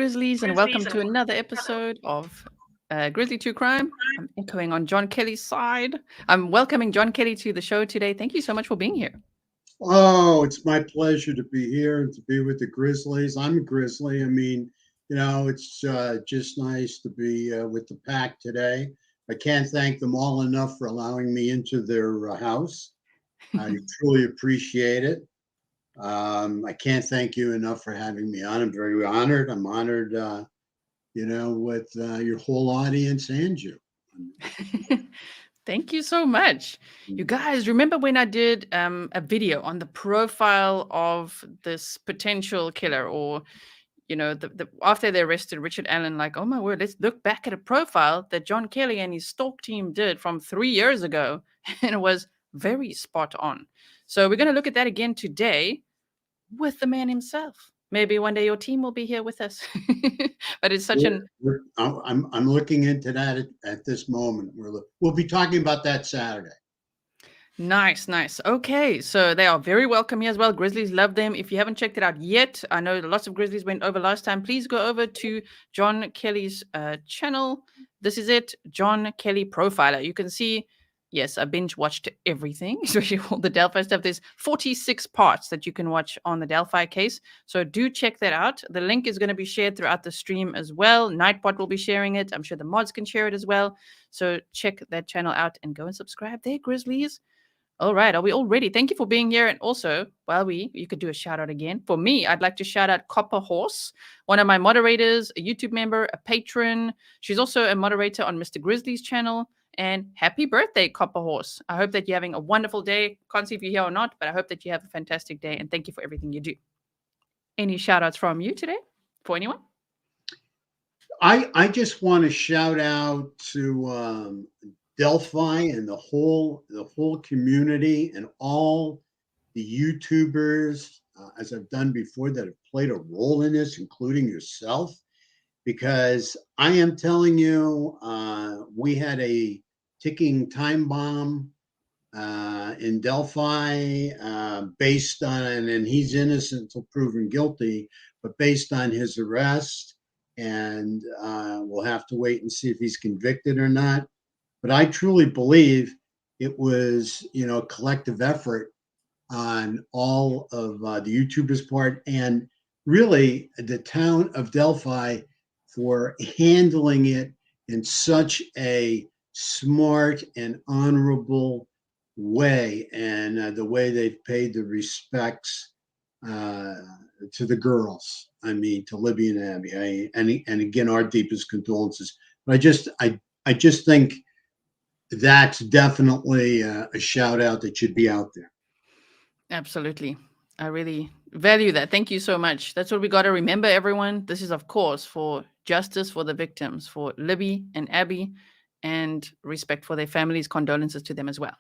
Grizzlies, and welcome to another episode of Grizzly to Crime. I'm echoing on John Kelly's side. I'm welcoming John Kelly to the show today. Thank you so much for being here. Oh, it's my pleasure to be here and to be with the Grizzlies. I'm a Grizzly. I mean, it's just nice to be with the pack today. I can't thank them all enough for allowing me into their house. I truly appreciate it. I can't thank you enough for having me on. I'm very honored. I'm honored, with your whole audience and you. Thank you so much. You guys, remember when I did a video on the profile of this potential killer, or, after they arrested Richard Allen, like, oh my word, let's look back at a profile that John Kelly and his S.T.A.L.K team did from 3 years ago. And it was very spot on. So we're going to look at that again today with the man himself. Maybe one day your team will be here with us. But it's such I'm looking into that at this moment. We'll be talking about that Saturday. Nice. Okay, so they are very welcome here as well. Grizzlies love them. If you haven't checked it out yet, I know lots of Grizzlies went over last time. Please go over to John Kelly's channel. This is it, John Kelly Profiler. You can see, yes, I binge watched everything, especially all the Delphi stuff. There's 46 parts that you can watch on the Delphi case. So do check that out. The link is going to be shared throughout the stream as well. Nightbot will be sharing it. I'm sure the mods can share it as well. So check that channel out and go and subscribe there, Grizzlies. All right, are we all ready? Thank you for being here. And also, while you could do a shout out again. For me, I'd like to shout out Copper Horse, one of my moderators, a YouTube member, a patron. She's also a moderator on Mr. Grizzly's channel. And happy birthday, Copper Horse. I hope that you're having a wonderful day. Can't see if you're here or not, but I hope that you have a fantastic day. And thank you for everything you do. Any shout outs from you today for anyone? I just want to shout out to Delphi and the whole community and all the YouTubers, as I've done before, that have played a role in this, including yourself. Because I am telling you, we had a ticking time bomb in Delphi based on, and he's innocent until proven guilty, but based on his arrest. And we'll have to wait and see if he's convicted or not. But I truly believe it was, a collective effort on all of the YouTubers' part, and really the town of Delphi for handling it in such a smart and honorable way, and the way they've paid the respects to the girls. I mean, to Libby and Abby. And again, our deepest condolences. But I just think that's definitely a shout out that should be out there. Absolutely. I really value that. Thank you so much. That's what we got to remember, everyone. This is, of course, for justice for the victims, for Libby and Abby, and respect for their families. Condolences to them as well.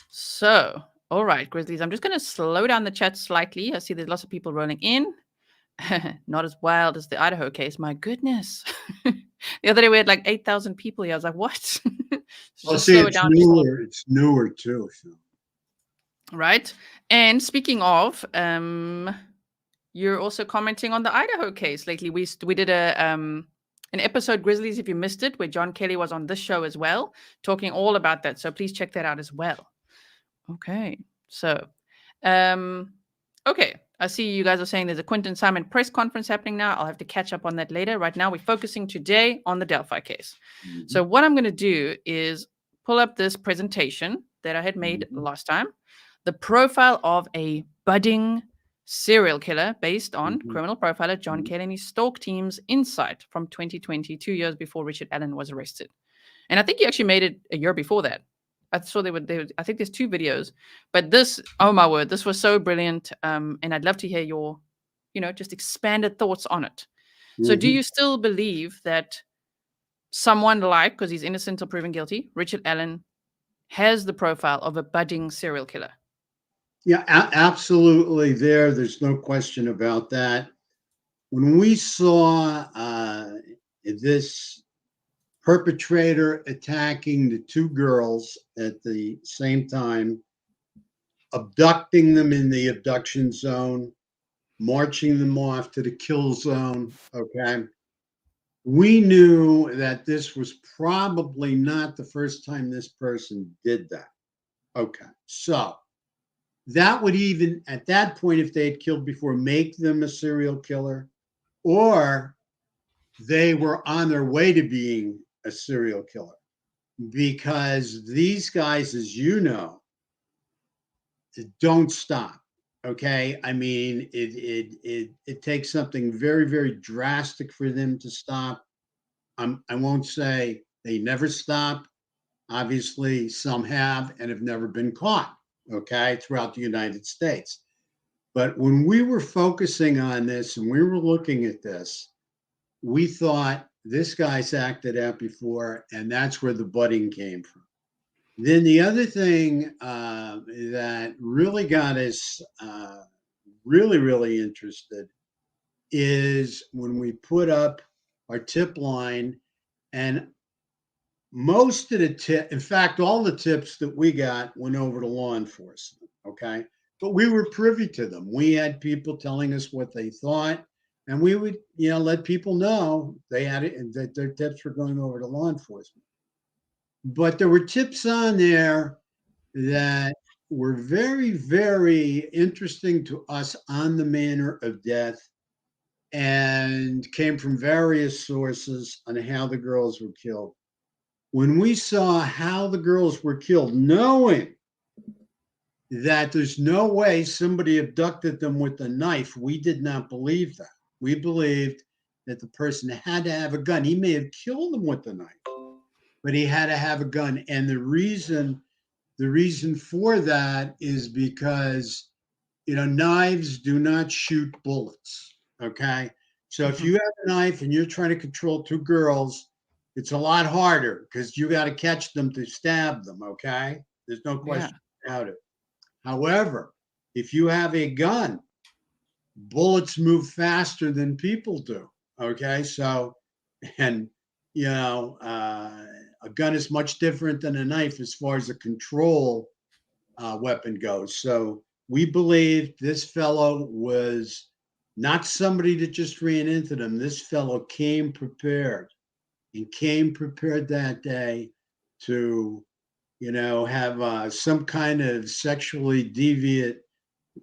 So, all right, Grizzlies, I'm just going to slow down the chat slightly. I see there's lots of people rolling in. Not as wild as the Idaho case. My goodness. The other day we had like 8,000 people here. I was like, what? Well, see, it's newer too. So. Right. And speaking of, you're also commenting on the Idaho case lately. We did an episode, Grizzlies, if you missed it, where John Kelly was on this show as well, talking all about that. So please check that out as well. Okay. So, okay. I see you guys are saying there's a Quentin Simon press conference happening now. I'll have to catch up on that later. Right now, we're focusing today on the Delphi case. Mm-hmm. So what I'm going to do is pull up this presentation that I had made last time. The profile of a budding serial killer based on criminal profiler John Kelly and his S.T.A.L.K team's insight from 2020, 2 years before Richard Allen was arrested. And I think he actually made it a year before that. I saw I think there's 2 videos, but this, oh my word, this was so brilliant. And I'd love to hear your, just expanded thoughts on it. So do you still believe that someone like, because he's innocent until proven guilty, Richard Allen has the profile of a budding serial killer? Yeah, absolutely. There's no question about that. When we saw this perpetrator attacking the 2 girls at the same time, abducting them in the abduction zone, marching them off to the kill zone. Okay. We knew that this was probably not the first time this person did that. Okay. So that would even, at that point, if they had killed before, make them a serial killer, or they were on their way to being a serial killer. Because these guys, as you know, don't stop. Okay, I mean, it takes something very, very drastic for them to stop. I won't say they never stop. Obviously, some have and have never been caught. Okay, throughout the United States. But when we were focusing on this and we were looking at this, we thought this guy's acted out before, and that's where the budding came from. Then the other thing that really got us really, really interested is when we put up our tip line, and most of the tip, in fact, all the tips that we got went over to law enforcement. Okay. But we were privy to them. We had people telling us what they thought, and we would, let people know they had it, that their tips were going over to law enforcement. But there were tips on there that were very, very interesting to us on the manner of death and came from various sources on how the girls were killed. When we saw how the girls were killed, knowing that there's no way somebody abducted them with a knife, we did not believe that. We believed that the person had to have a gun. He may have killed them with the knife, but he had to have a gun. And the reason for that is because knives do not shoot bullets. Okay. So if you have a knife and you're trying to control two girls, it's a lot harder because you got to catch them to stab them. Okay. There's no question about it. However, if you have a gun, bullets move faster than people do. Okay. So, and, a gun is much different than a knife as far as a control weapon goes. So we believe this fellow was not somebody that just ran into them. This fellow came prepared that day to, have some kind of sexually deviant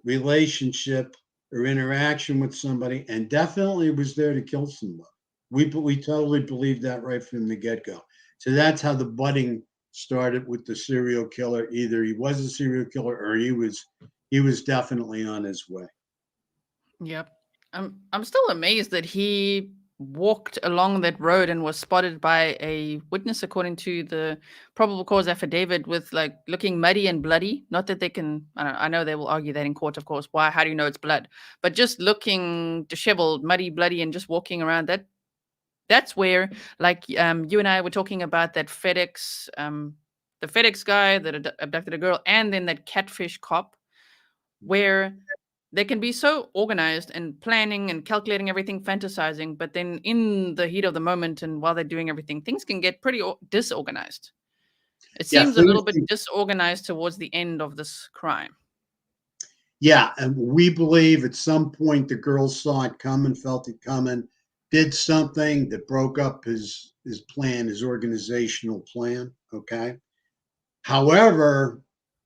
relationship or interaction with somebody, and definitely was there to kill somebody. We totally believe that right from the get-go. So that's how the budding started with the serial killer. Either he was a serial killer or he was definitely on his way. Yep. I'm still amazed that he walked along that road and was spotted by a witness, according to the probable cause affidavit, with like looking muddy and bloody. Not that they can, I know they will argue that in court, of course. Why? How do you know it's blood? But just looking disheveled, muddy, bloody, and just walking around, that's where, like, you and I were talking about that FedEx, the FedEx guy that abducted a girl, and then that catfish cop, where they can be so organized and planning and calculating everything, fantasizing, but then in the heat of the moment and while they're doing everything, things can get pretty disorganized. It Yeah, seems a little bit disorganized towards the end of this crime. Yeah, and we believe at some point the girls saw it coming, felt it coming, did something that broke up his plan, his organizational plan. Okay. However,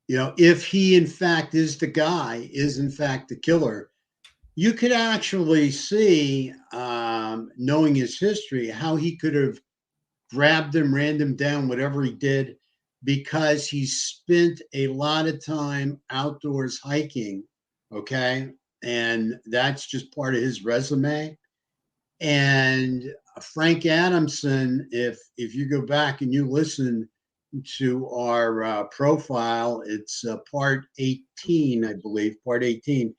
if he in fact is the guy, is in fact the killer, you could actually see, knowing his history, how he could have grabbed him, ran him down, whatever he did, because he spent a lot of time outdoors hiking. Okay. And that's just part of his resume. And Frank Adamson, if you go back and you listen to our profile, it's part 18, I believe, part 18.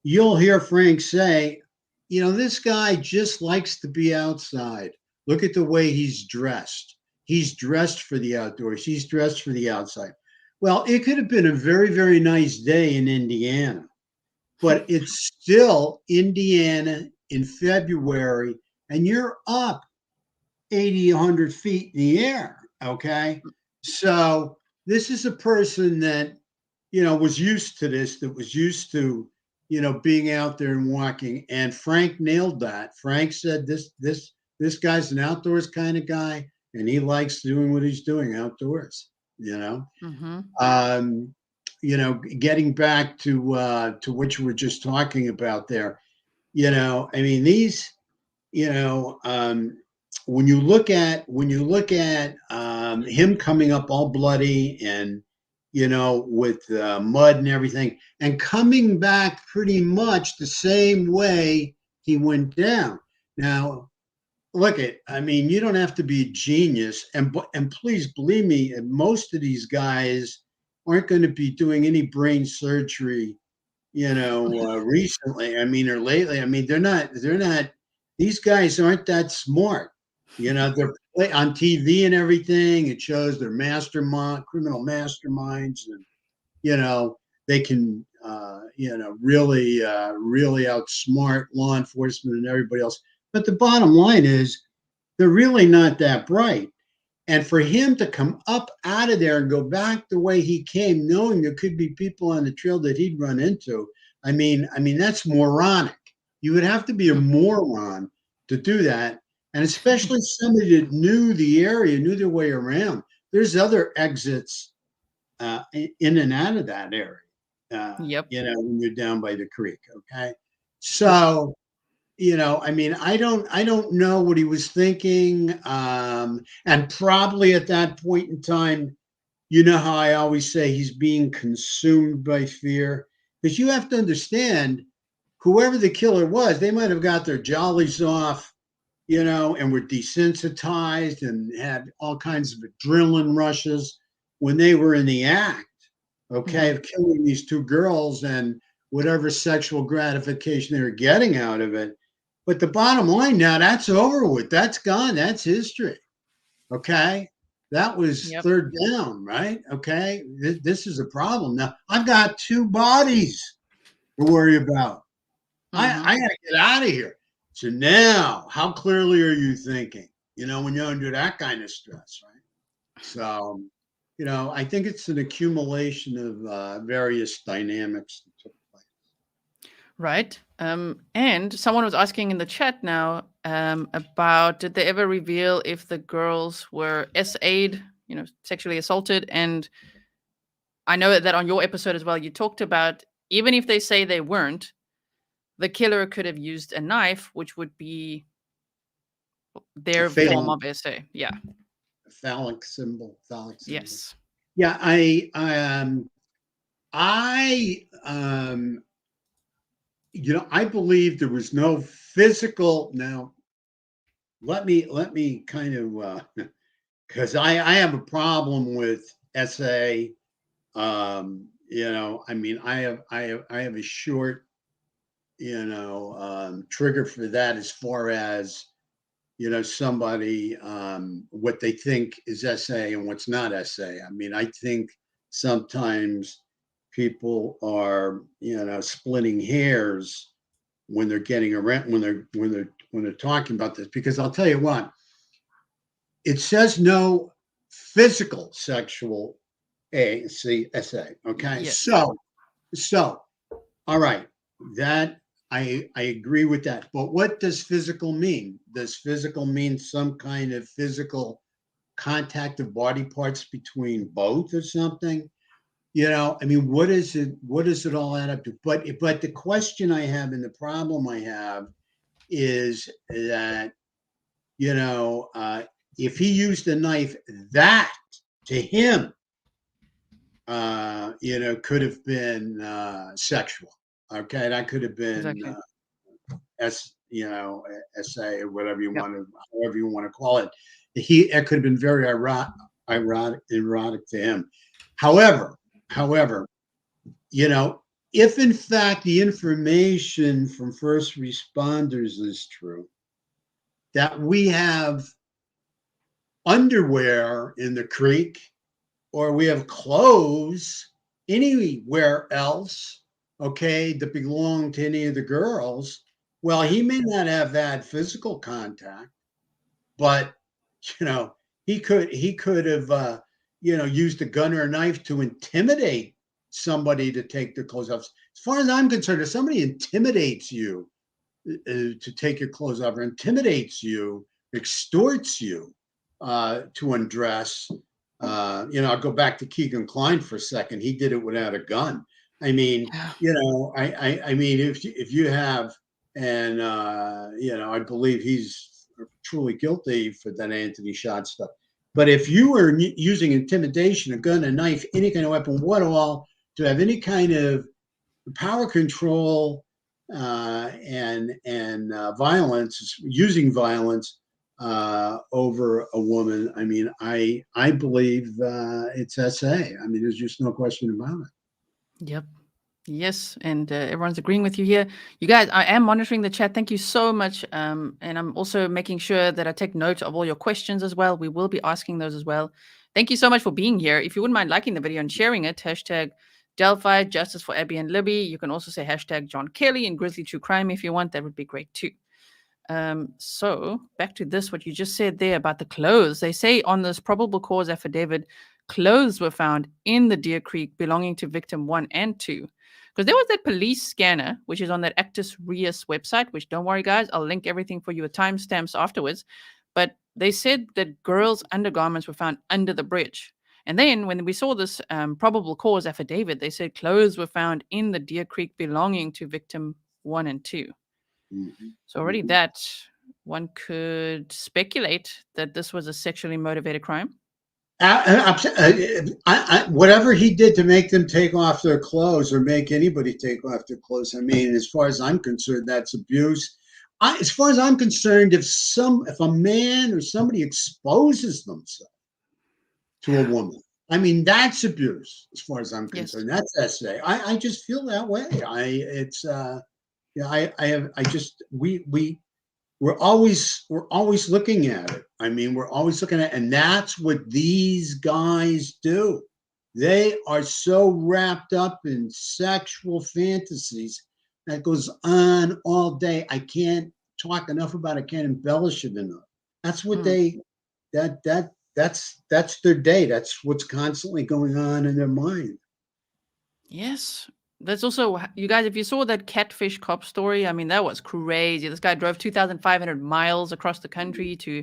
You'll hear Frank say, this guy just likes to be outside. Look at the way he's dressed. He's dressed for the outdoors. He's dressed for the outside. Well, it could have been a very, very nice day in Indiana, but it's still Indiana in February, and you're up 80, 100 feet in the air. Okay. So this is a person that, was used to this, that was used to being out there and walking. And Frank nailed that. Frank said this guy's an outdoors kind of guy, and he likes doing what he's doing outdoors. Mm-hmm. Getting back to what you were just talking about there. I mean, these, when you look at him coming up all bloody and with mud and everything, and coming back pretty much the same way he went down. Now, I mean, you don't have to be a genius, and please believe me, most of these guys aren't going to be doing any brain surgery, recently. I mean, or lately. I mean, they're not. These guys aren't that smart. They're on TV and everything. It shows they're criminal masterminds, and they can, really outsmart law enforcement and everybody else. But the bottom line is, they're really not that bright. And for him to come up out of there and go back the way he came, knowing there could be people on the trail that he'd run into, I mean, that's moronic. You would have to be a moron to do that. And especially somebody that knew the area, knew their way around. There's other exits in and out of that area, Yep. when you're down by the creek. Okay. So, I mean, I don't know what he was thinking. And probably at that point in time, how I always say he's being consumed by fear, because you have to understand, whoever the killer was, they might have got their jollies off, and were desensitized and had all kinds of adrenaline rushes when they were in the act, okay, of killing these two girls and whatever sexual gratification they were getting out of it. But the bottom line now, that's over with. That's gone. That's history. Okay. That was third down, right? Okay. This is a problem. Now, I've got two bodies to worry about. I got to get out of here. So now, how clearly are you thinking, when you're under that kind of stress, right? So, I think it's an accumulation of various dynamics that took place. Right. And someone was asking in the chat now about, did they ever reveal if the girls were SA'd, sexually assaulted? And I know that on your episode as well, you talked about, even if they say they weren't, the killer could have used a knife, which would be their form of SA. Yeah. A phallic symbol. Yes. Yeah. I believe there was no physical. Now, let me kind of, because I have a problem with SA. I mean, I have a short, trigger for that, as far as, somebody, what they think is SA and what's not SA. I mean, I think sometimes people are, splitting hairs when they're getting around, when they're talking about this, because I'll tell you what, it says no physical sexual SA. Okay. Yes. So, all right, that I agree with that. But what does physical mean? Does physical mean some kind of physical contact of body parts between both or something? I mean, what is it? What does it all add up to? But the question I have, and the problem I have, is that, if he used a knife, that to him, could have been sexual. Okay, that could have been Exactly. SA or whatever you want to, however you want to call it. It could have been very erotic to him. However, if in fact the information from first responders is true, that we have underwear in the creek, or we have clothes anywhere else, okay, that belong to any of the girls, well, he may not have had physical contact, but he could have used a gun or a knife to intimidate somebody to take their clothes off. As far as I'm concerned, if somebody intimidates you to take your clothes off, or intimidates you, extorts you to undress, I'll go back to Keegan Kline for a second. He did it without a gun. I mean, Yeah. I mean, if you have, and I believe he's truly guilty for that Anthony Shot stuff. But if you were using intimidation, a gun, a knife, any kind of weapon, what all, to have any kind of power control and violence, using violence over a woman, I mean, I believe it's SA. I mean, there's just no question about it. Yep. Yes, and everyone's agreeing with you here. You guys, I am monitoring the chat. Thank you so much. And I'm also making sure that I take note of all your questions as well. We will be asking those as well. Thank you so much for being here. If you wouldn't mind liking the video and sharing it, hashtag Delphi, Justice for Abby and Libby. You can also say hashtag John Kelly and Grizzly True Crime if you want. That would be great too. So back to this, what you just said there about the clothes. They say on this probable cause affidavit, clothes were found in the Deer Creek belonging to victim 1 and 2. Because there was that police scanner, which is on that Actus Reus website, which don't worry, guys, I'll link everything for you with timestamps afterwards. But they said that girls' undergarments were found under the bridge. And then when we saw this probable cause affidavit, they said clothes were found in the Deer Creek belonging to victim 1 and 2. Mm-hmm. So already that one could speculate that this was a sexually motivated crime. Whatever he did to make them take off their clothes, or make anybody take off their clothes, I mean, as far as I'm concerned, that's abuse. As far as I'm concerned, if a man or somebody exposes themselves to a woman, I mean, that's abuse. As far as I'm concerned, Yes. that's SA. I just feel that way. We're always looking at it. I mean, we're always looking at, and that's what these guys do. They are so wrapped up in sexual fantasies that goes on all day. I can't talk enough about it. I can't embellish it enough. That's what that's their day. That's what's constantly going on in their mind. Yes. That's also, you guys, if you saw that catfish cop story, I mean, that was crazy. This guy drove 2,500 miles across the country to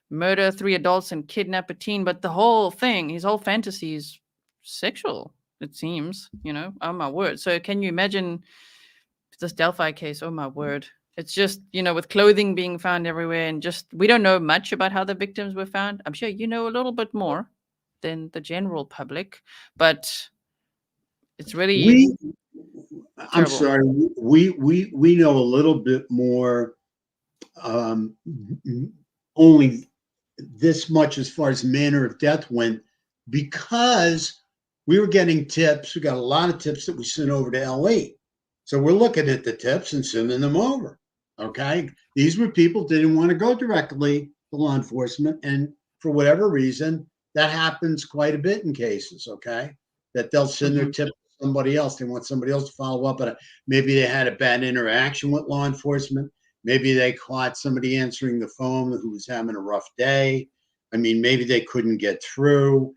murder 3 adults and kidnap a teen. But the whole thing, his whole fantasy is sexual, it seems, oh my word. So can you imagine this Delphi case? Oh my word. It's just, with clothing being found everywhere, and just, we don't know much about how the victims were found. I'm sure you know a little bit more than the general public, but it's really We I'm terrible. sorry, we know a little bit more, um, only this much as far as manner of death went, because we were getting tips. We got a lot of tips that we sent over to LA. So we're looking at the tips and sending them over. Okay. These were people that didn't want to go directly to law enforcement. And for whatever reason, that happens quite a bit in cases. Okay. That they'll send their Mhm. tip to somebody else. They want somebody else to follow up on it. Maybe they had a bad interaction with law enforcement. Maybe they caught somebody answering the phone who was having a rough day. I mean, maybe they couldn't get through.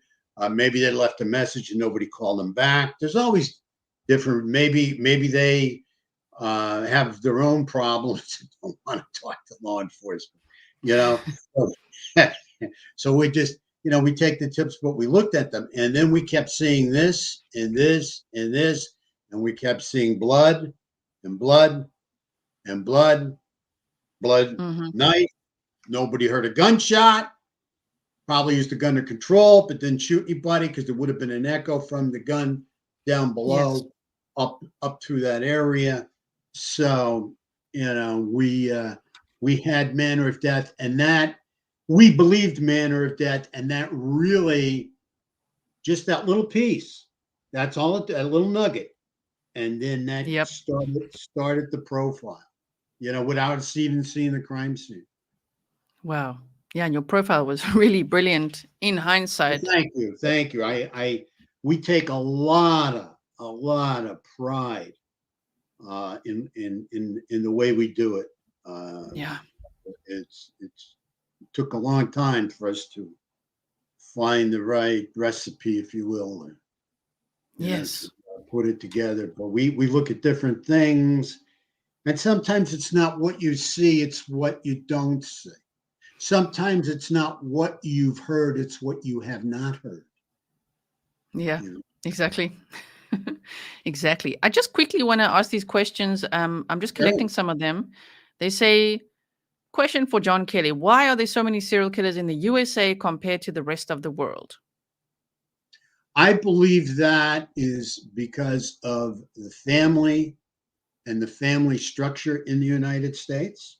Maybe they left a message and nobody called them back. There's always different. Maybe they have their own problems and don't want to talk to law enforcement. You know, so, so we just we take the tips, but we looked at them, and then we kept seeing this and this and this, and we kept seeing blood and blood and blood. Blood, Mhm. knife. Nobody heard a gunshot. Probably used the gun to control, but didn't shoot anybody because there would have been an echo from the gun down Yes. below, up through that area. So we had manner of death, and that we believed manner of death, and that really just that little piece. That's all. A little nugget, and then that Yep. started the profile. Without us even seeing the crime scene. Wow. Yeah, and your profile was really brilliant in Well, hindsight. thank you. We take a lot of pride in the way we do it. Yeah. It took a long time for us to find the right recipe, if you will. Yes. put it together. But we look at different things, and sometimes it's not what you see, it's what you don't see. Sometimes it's not what you've heard, it's what you have not heard. Yeah, You know? exactly. Exactly. I just quickly want to ask these questions. I'm just collecting Sure. some of them. They say, question for John Kelly: why are there so many serial killers in the USA compared to the rest of the world? I believe that is because of the family and the family structure in the United States.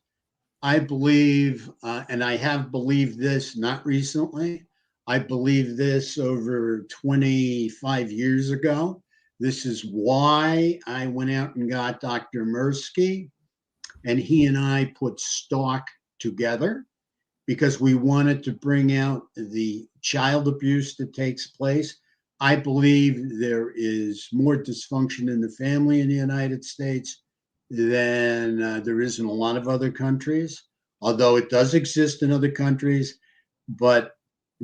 I believe, and I have believed this not recently, I believed this over 25 years ago. This is why I went out and got Dr. Mirsky, and he and I put S.T.A.L.K together because we wanted to bring out the child abuse that takes place. I believe there is more dysfunction in the family in the United States than there is in a lot of other countries, although it does exist in other countries. But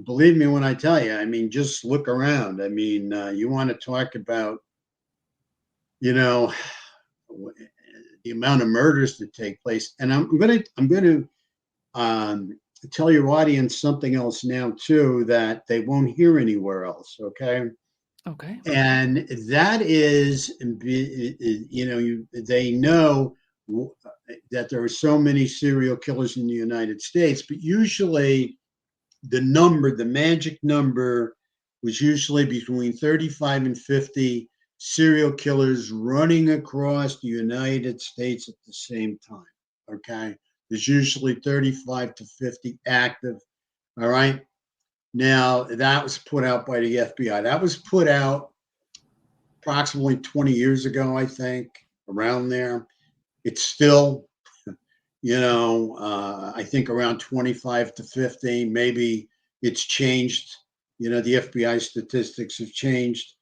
believe me when I tell you, I mean, just look around. I mean, you want to talk about, you know, the amount of murders that take place. And I'm going to tell your audience something else now too that they won't hear anywhere else. Okay. Okay. And that is, they know that there are so many serial killers in the United States, but usually the magic number was usually between 35 and 50 serial killers running across the United States at the same time. Okay. There's usually 35 to 50 active. All right. Now, that was put out by the FBI. That was put out approximately 20 years ago, I think, around there. It's still, I think around 25 to 50. Maybe it's changed. The FBI statistics have changed.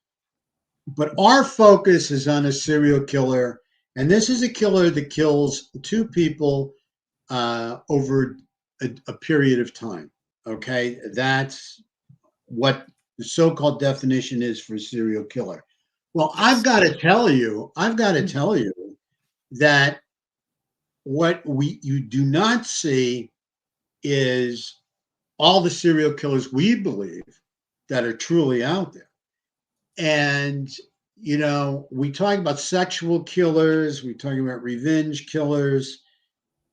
But our focus is on a serial killer. And this is a killer that kills two people over a period of time. Okay. That's what the so-called definition is for serial killer. Well, I've Yes. got to tell you Mhm. that what you do not see is all the serial killers we believe that are truly out there. And we talk about sexual killers, we talk about revenge killers,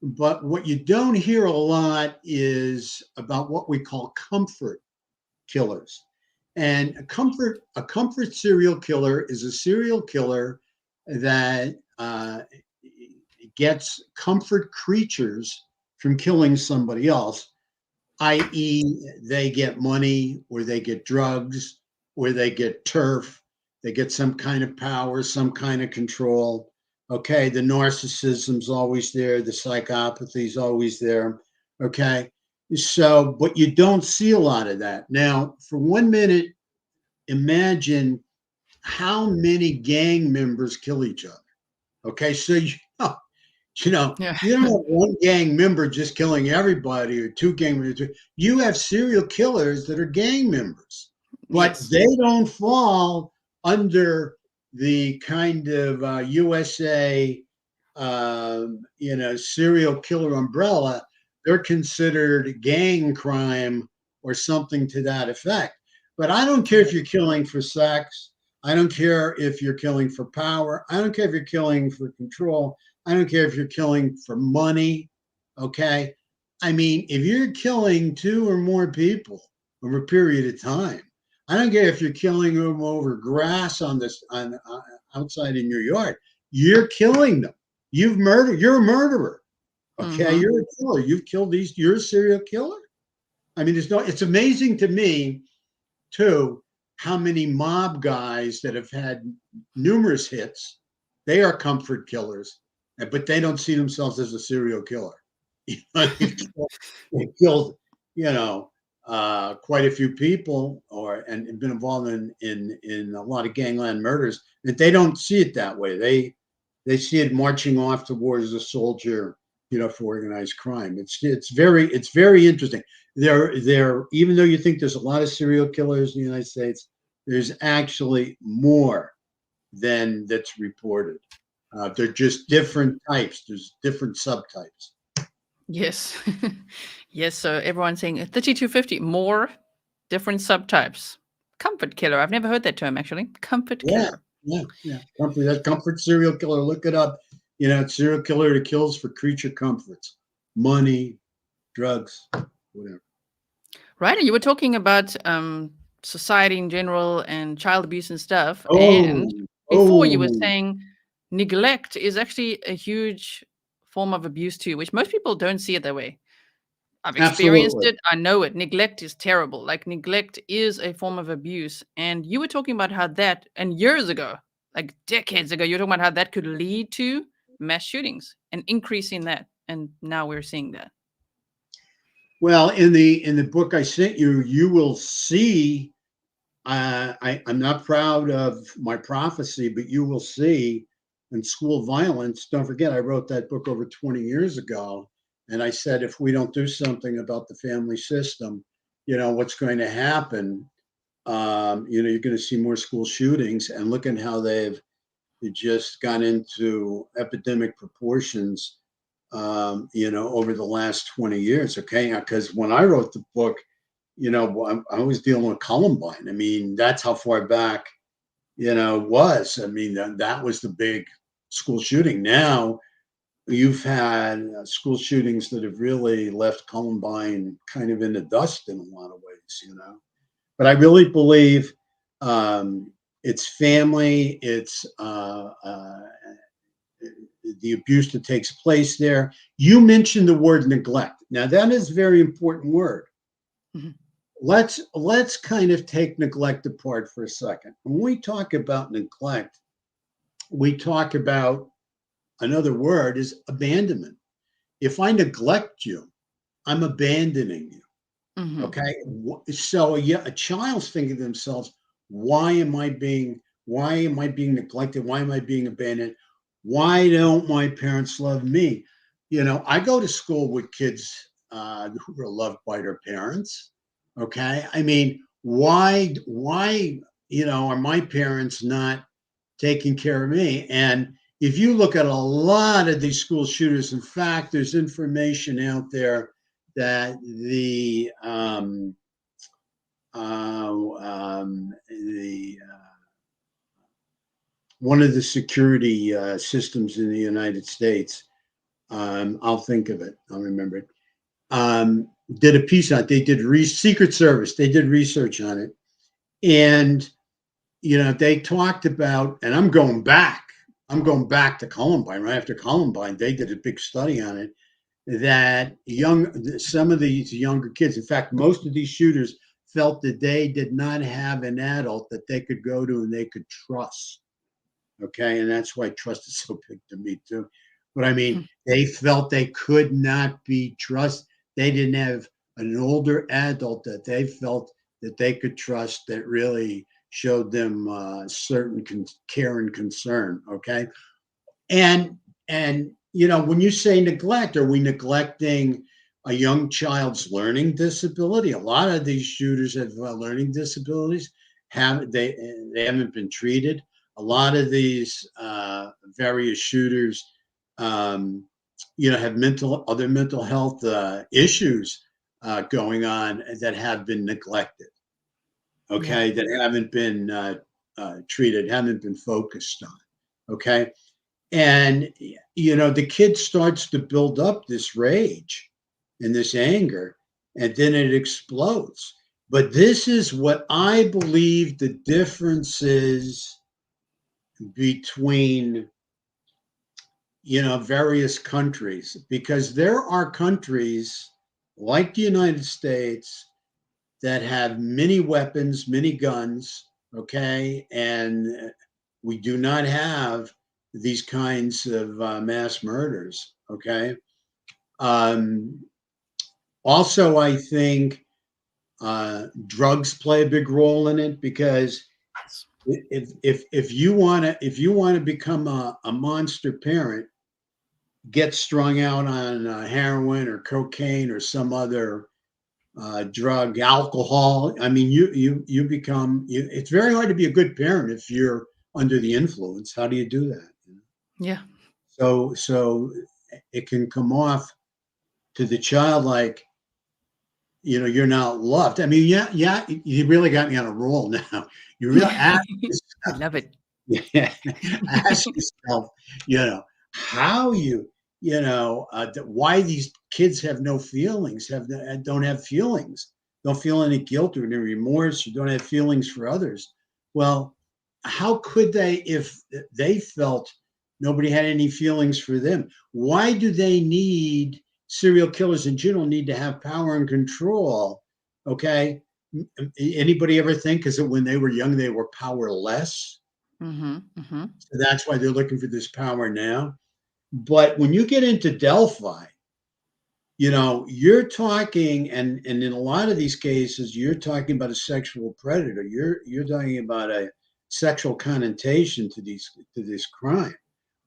but what you don't hear a lot is about what we call comfort killers. And a comfort serial killer is a serial killer that gets comfort creatures from killing somebody else, i.e., they get money or they get drugs or they get turf, they get some kind of power, some kind of control. Okay, the narcissism's always there, the psychopathy's always there. Okay, so, but you don't see a lot of that. Now, for 1 minute, imagine how many gang members kill each other. Okay, so know, Yeah. you don't have one gang member just killing everybody or two gang members. You have serial killers that are gang members, but Yes. they don't fall under the kind of USA, serial killer umbrella. They're considered gang crime or something to that effect. But I don't care if you're killing for sex. I don't care if you're killing for power. I don't care if you're killing for control. I don't care if you're killing for money. Okay. I mean, if you're killing two or more people over a period of time, I don't care if you're killing them over grass on outside in your yard. You're killing them. You've murdered. You're a murderer. Okay, Hmm. you're a killer. You've killed these. You're a serial killer. I mean, it's no. It's amazing to me too how many mob guys that have had numerous hits. They are comfort killers, but they don't see themselves as a serial killer. They've killed, quite a few people, and been involved in a lot of gangland murders. That they don't see it that way. They see it marching off towards a soldier, for organized crime. It's very interesting. There even though you think there's a lot of serial killers in the United States, there's actually more than that's reported. They're just different types. There's different subtypes. Yes. Yes, so everyone's saying 3250, more different subtypes. Comfort killer. I've never heard that term actually. Comfort Yeah, killer. yeah. Comfort serial killer. Look it up. It's serial killer that kills for creature comforts, money, drugs, whatever. Right. And you were talking about society in general and child abuse and stuff. And Oh, before you were oh, saying neglect is actually a huge form of abuse too, which most people don't see it that way. I've experienced absolutely. it. I know it. Neglect is terrible. Like neglect is a form of abuse. And you were talking about how that, and years ago, like decades ago, you were talking about how that could lead to mass shootings and increasing that. And now we're seeing that. Well, in the book I sent you, you will see. I'm not proud of my prophecy, but you will see in school violence. Don't forget, I wrote that book over 20 years ago, and I said if we don't do something about the family system, what's going to happen. You're going to see more school shootings, and look at how they've just gone into epidemic proportions. Over the last 20 years. Okay, because when I wrote the book, I was dealing with Columbine. I mean, that's how far back, it was. I mean, that was the big school shooting. Now you've had school shootings that have really left Columbine kind of in the dust in a lot of ways. But I really believe it's family, it's the abuse that takes place there. You mentioned the word neglect. Now that is a very important word. Mhm. Let's kind of take neglect apart for a second. When we talk about neglect, we talk about another word is abandonment. If I neglect you, I'm abandoning you. Mhm. Okay. So yeah, a child's thinking to themselves, why am I being neglected? Why am I being abandoned? Why don't my parents love me? I go to school with kids who are loved by their parents. Okay. I mean, why, are my parents not taking care of me? And if you look at a lot of these school shooters, in fact, there's information out there that the one of the security systems in the United States, I'll think of it, I'll remember it, did a piece on it. They did Secret Service. They did research on it, and they talked about, and I'm going back. I'm going back to Columbine. Right after Columbine, they did a big study on it. That some of these younger kids, in fact, most of these shooters felt that they did not have an adult that they could go to and they could trust. Okay. And that's why trust is so big to me too. But I mean, they felt they could not be trusted. They didn't have an older adult that they felt that they could trust that really showed them certain care and concern. Okay. And when you say neglect, are we neglecting a young child's learning disability? A lot of these shooters have learning disabilities. They haven't been treated. A lot of these various shooters, have other mental health issues going on that have been neglected. Yeah. Okay, that haven't been treated, haven't been focused on. Okay, and the kid starts to build up this rage and this anger, and then it explodes. But this is what I believe the difference is between various countries, because there are countries like the United States that have many weapons, many guns, okay, and we do not have these kinds of mass murders, okay. Um, Also, I think drugs play a big role in it, because if you want to become a monster parent, get strung out on heroin or cocaine or some other drug, alcohol. I mean, you become. It's very hard to be a good parent if you're under the influence. How do you do that? Yeah. So it can come off to the child like, you're not loved. I mean, yeah, you really got me on a roll now. You really We love it. ask yourself, how why these kids have no feelings, don't have feelings, don't feel any guilt or any remorse, or don't have feelings for others. Well, how could they if they felt nobody had any feelings for them? Why do they need serial killers in general need to have power and control? Okay. Anybody ever think because when they were young, they were powerless? So that's why they're looking for this power now. But when you get into Delphi, you're talking, and in a lot of these cases, you're talking about a sexual predator. You're talking about a sexual connotation to this crime.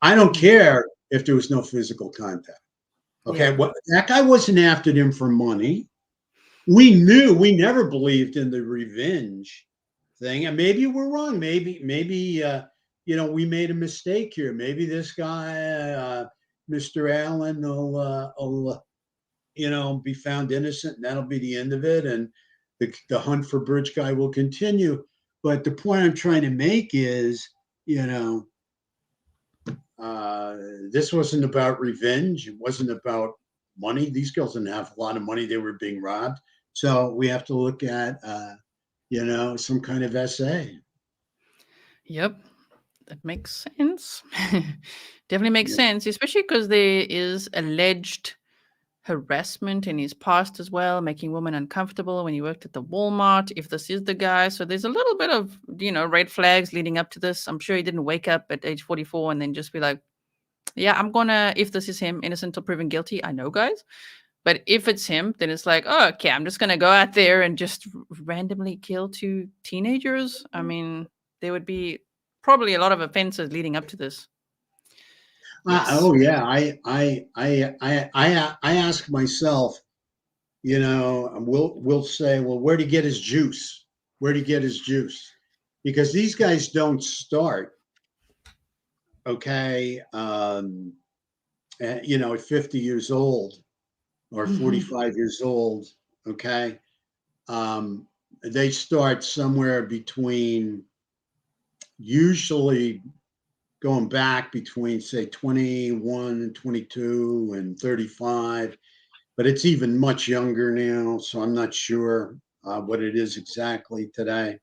I don't care if there was no physical contact. Okay, Yeah. that guy wasn't after them for money. We never believed in the revenge thing, and maybe we're wrong. Maybe we made a mistake here. Maybe this guy, Mr. Allen, will be found innocent, and that'll be the end of it, and the hunt for Bridge guy will continue. But the point I'm trying to make is, this wasn't about revenge. It wasn't about money. These girls didn't have a lot of money. They were being robbed. So we have to look at, some kind of SA. Yep. That makes sense. Definitely makes sense, especially because there is alleged harassment in his past as well, making women uncomfortable when he worked at the Walmart, if this is the guy. So there's a little bit of, red flags leading up to this. I'm sure he didn't wake up at age 44 and then just be like, yeah, I'm gonna, if this is him, innocent till proven guilty. I know, guys. But if it's him, then it's like, oh, okay, I'm just gonna go out there and just randomly kill 2 teenagers. I mean, there would be probably a lot of offenses leading up to this. Yes. Oh yeah, I ask myself, we'll say, well, where'd he get his juice? Where'd he get his juice? Because these guys don't start, okay, at 50 years old or 45 years old, okay. They start somewhere between, usually going back between, say, 21 and 22 and 35, but it's even much younger now, so I'm not sure what it is exactly today.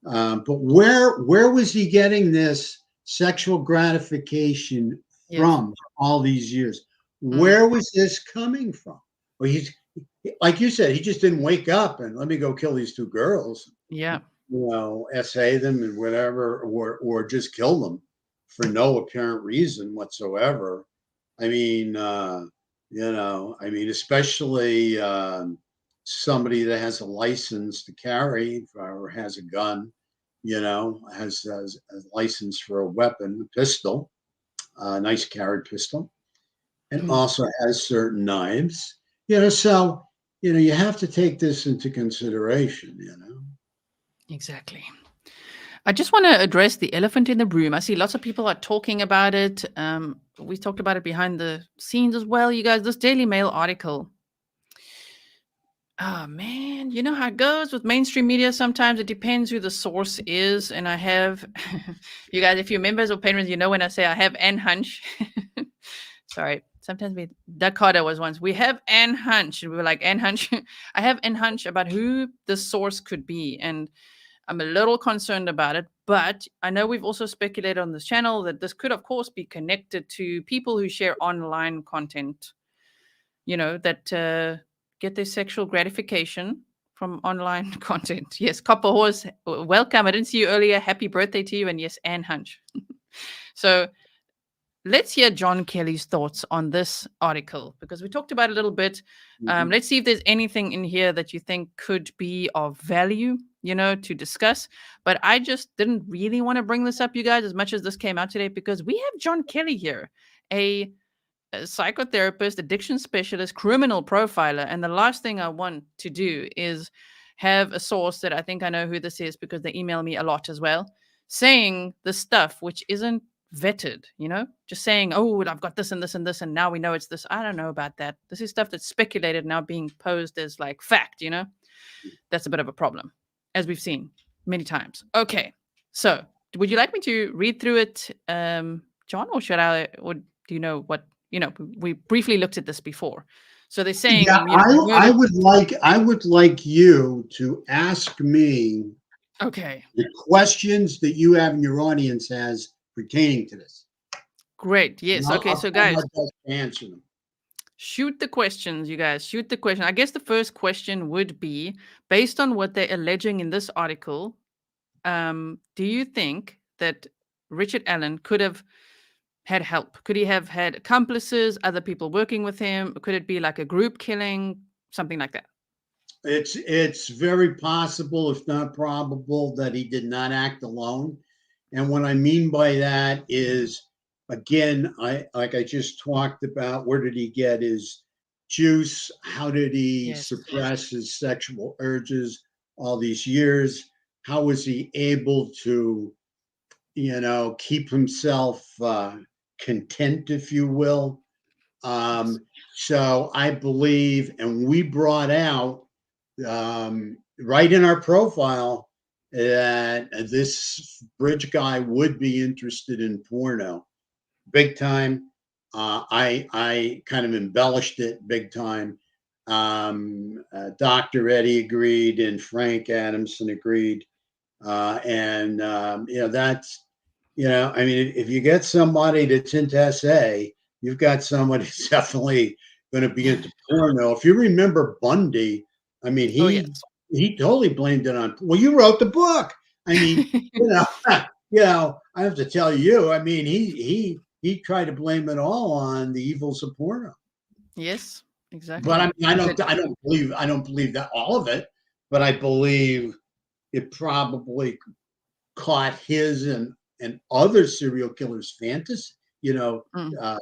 But where was he getting this sexual gratification from all these years? Where was this coming from? Well, he's like you said, he just didn't wake up and let me go kill these 2 girls. Yeah. SA them and whatever, or just kill them for no apparent reason whatsoever. I mean, especially somebody that has a license to carry or has a gun, has a license for a weapon, a pistol, a nice carried pistol, and also has certain knives, so, you have to take this into consideration, Exactly. I just want to address the elephant in the room. I see lots of people are talking about it. We talked about it behind the scenes as well, you guys. This Daily Mail article. Oh, man. You know how it goes with mainstream media. Sometimes it depends who the source is. And I have, you guys, if you're members or patrons, when I say I have an hunch. Sorry. Sometimes Doug Carter was once, we have an hunch. And we were like, an hunch. I have an hunch about who the source could be. And I'm a little concerned about it, but I know we've also speculated on this channel that this could, of course, be connected to people who share online content, that get their sexual gratification from online content. Yes, Copper Horse, welcome. I didn't see you earlier. Happy birthday to you. And yes, Anne Hunch. So let's hear John Kelly's thoughts on this article because we talked about it a little bit. Let's see if there's anything in here that you think could be of value, to discuss. But I just didn't really want to bring this up, you guys, as much as this came out today, because we have John Kelly here, a psychotherapist, addiction specialist, criminal profiler. And the last thing I want to do is have a source that I think I know who this is because they email me a lot as well, saying the stuff which isn't vetted, just saying, oh, I've got this and this and this, and now we know it's this. I don't know about that. This is stuff that's speculated now being posed as like fact, That's a bit of a problem, as we've seen many times. Okay. So would you like me to read through it, John, or or do you know what, we briefly looked at this before. So they're saying, Yeah, I would like you to ask me okay, the questions that you have and your audience has pertaining to this. great. And Yes. Okay. I'll So try my guys, best to answer them. shoot the questions, you guys. Shoot the question. I guess the first question would be, based on what they're alleging in this article, do you think that Richard Allen could have had help? Could he have had accomplices, other people working with him? Could it be like a group killing, something like that? It's very possible, if not probable, that he did not act alone. And what I mean by that is, again, I just talked about, where did he get his juice? How did he Yes. suppress his sexual urges all these years? How was he able to, keep himself content, if you will? So I believe, and we brought out right in our profile that this bridge guy would be interested in porno, big time. I kind of embellished it big time. Dr. Eddie agreed, and Frank Adamson agreed, and that's I mean, if you get somebody that's into SA, you've got somebody that's definitely going to be into porno. If you remember Bundy, I mean, Oh, he totally blamed it on. Well, you wrote the book. I mean, I have to tell you. I mean, he tried to blame it all on the evils of porno. Yes, exactly. But I don't believe that all of it. But I believe it probably caught his and other serial killers' fantasy. Mm.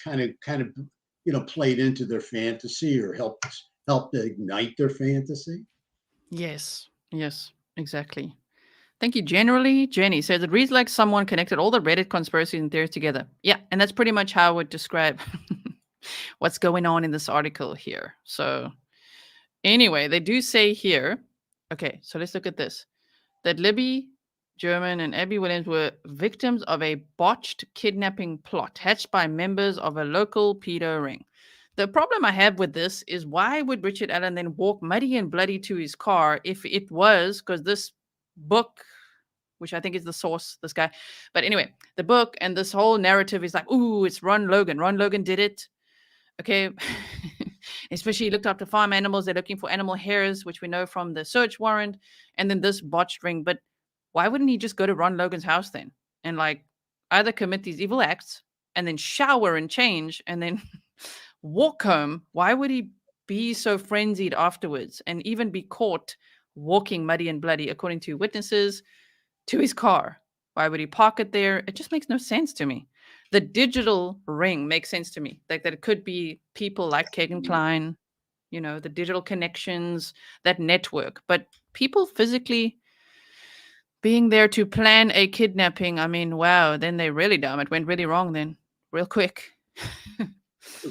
Kind of played into their fantasy, or helped to ignite their fantasy. Yes, yes, exactly. Thank you. Generally, Jenny says it reads like someone connected all the Reddit conspiracies and theories together. Yeah, and that's pretty much how I would describe what's going on in this article here. So, anyway, they do say here, okay, so let's look at this, that Libby German and Abby Williams were victims of a botched kidnapping plot hatched by members of a local pedo ring. The problem I have with this is, why would Richard Allen then walk muddy and bloody to his car if it was because this book, which I think is the source, this guy. But anyway, the book and this whole narrative is like, ooh, it's Ron Logan. Ron Logan did it. Okay. Especially he looked after farm animals. They're looking for animal hairs, which we know from the search warrant. And then this botched ring. But why wouldn't he just go to Ron Logan's house then and like either commit these evil acts and then shower and change and then walk home? Why would he be so frenzied afterwards and even be caught walking muddy and bloody, according to witnesses, to his car? Why would he park it there? It just makes no sense to me. The digital ring makes sense to me. Like that it could be people like Kagan Klein, the digital connections, that network. But people physically being there to plan a kidnapping, I mean, wow, then they really dumb. It went really wrong then, real quick.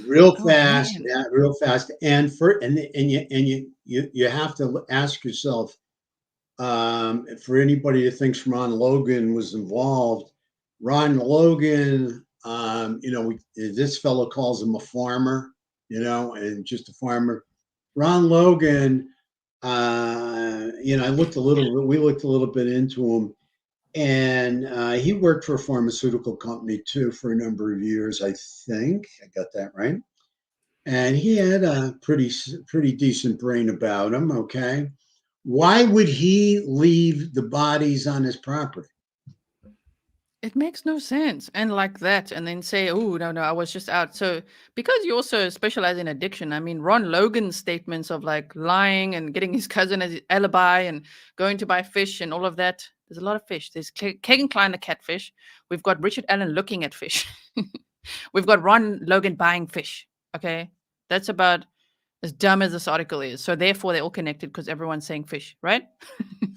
Real Oh, fast, man. yeah, real fast. And you have to ask yourself, for anybody that thinks Ron Logan was involved, Ron Logan, this fellow calls him a farmer, and just a farmer. Ron Logan, we looked a little bit into him, and he worked for a pharmaceutical company too for a number of years. I think I got that right. And he had a pretty decent brain about him. Okay. Why would he leave the bodies on his property? It makes no sense. And like that, and then say, oh, no, I was just out. So, because you also specialize in addiction, I mean, Ron Logan's statements of like lying and getting his cousin as his alibi and going to buy fish and all of that. There's a lot of fish. There's Kagan Klein, the catfish. We've got Richard Allen looking at fish. We've got Ron Logan buying fish. Okay. That's about As dumb as this article is. So therefore, they're all connected because everyone's saying fish, right?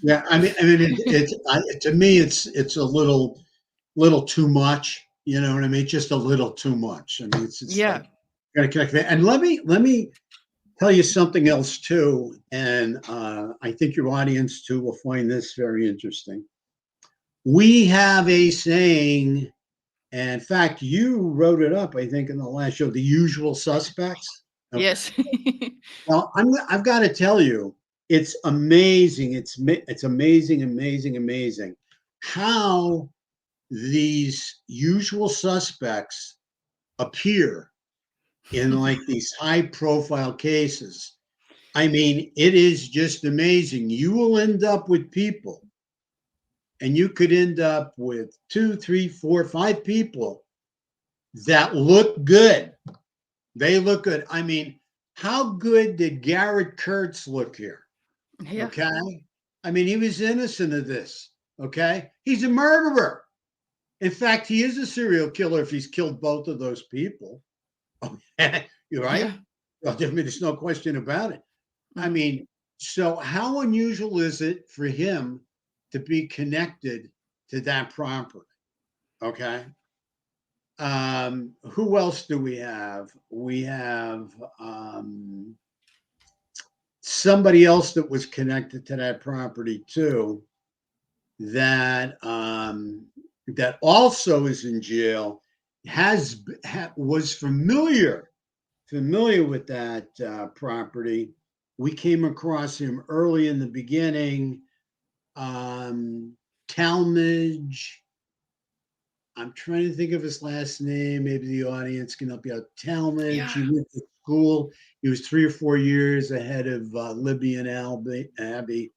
Yeah, to me, it's a little too much. You know what I mean? Just a little too much. I mean, it's Yeah. like gotta connect. And let me tell you something else too. And I think your audience too will find this very interesting. We have a saying, and in fact, you wrote it up, I think, in the last show, the usual suspects. Okay. Yes. Well, I've got to tell you, it's amazing. It's amazing, amazing, amazing how these usual suspects appear in like these high profile cases. I mean, it is just amazing. You will end up with people, and you could end up with 2, 3, 4, 5 people that look good. They look good. I mean, how good did Garrett Kurtz look here? Yeah. Okay. I mean, he was innocent of this. Okay. He's a murderer. In fact, he is a serial killer if he's killed both of those people. You're right. Yeah. Well, I mean, there's no question about it. I Mhm. mean, so how unusual is it for him to be connected to that property? Okay. Who else do we have? We have somebody else that was connected to that property too, that that also is in jail, was familiar with that property. We came across him early in the beginning. Talmadge. I'm trying to think of his last name. Maybe the audience can help you out. Talmadge. Yeah. He went to school. He was 3 or 4 years ahead of Libby and Abby.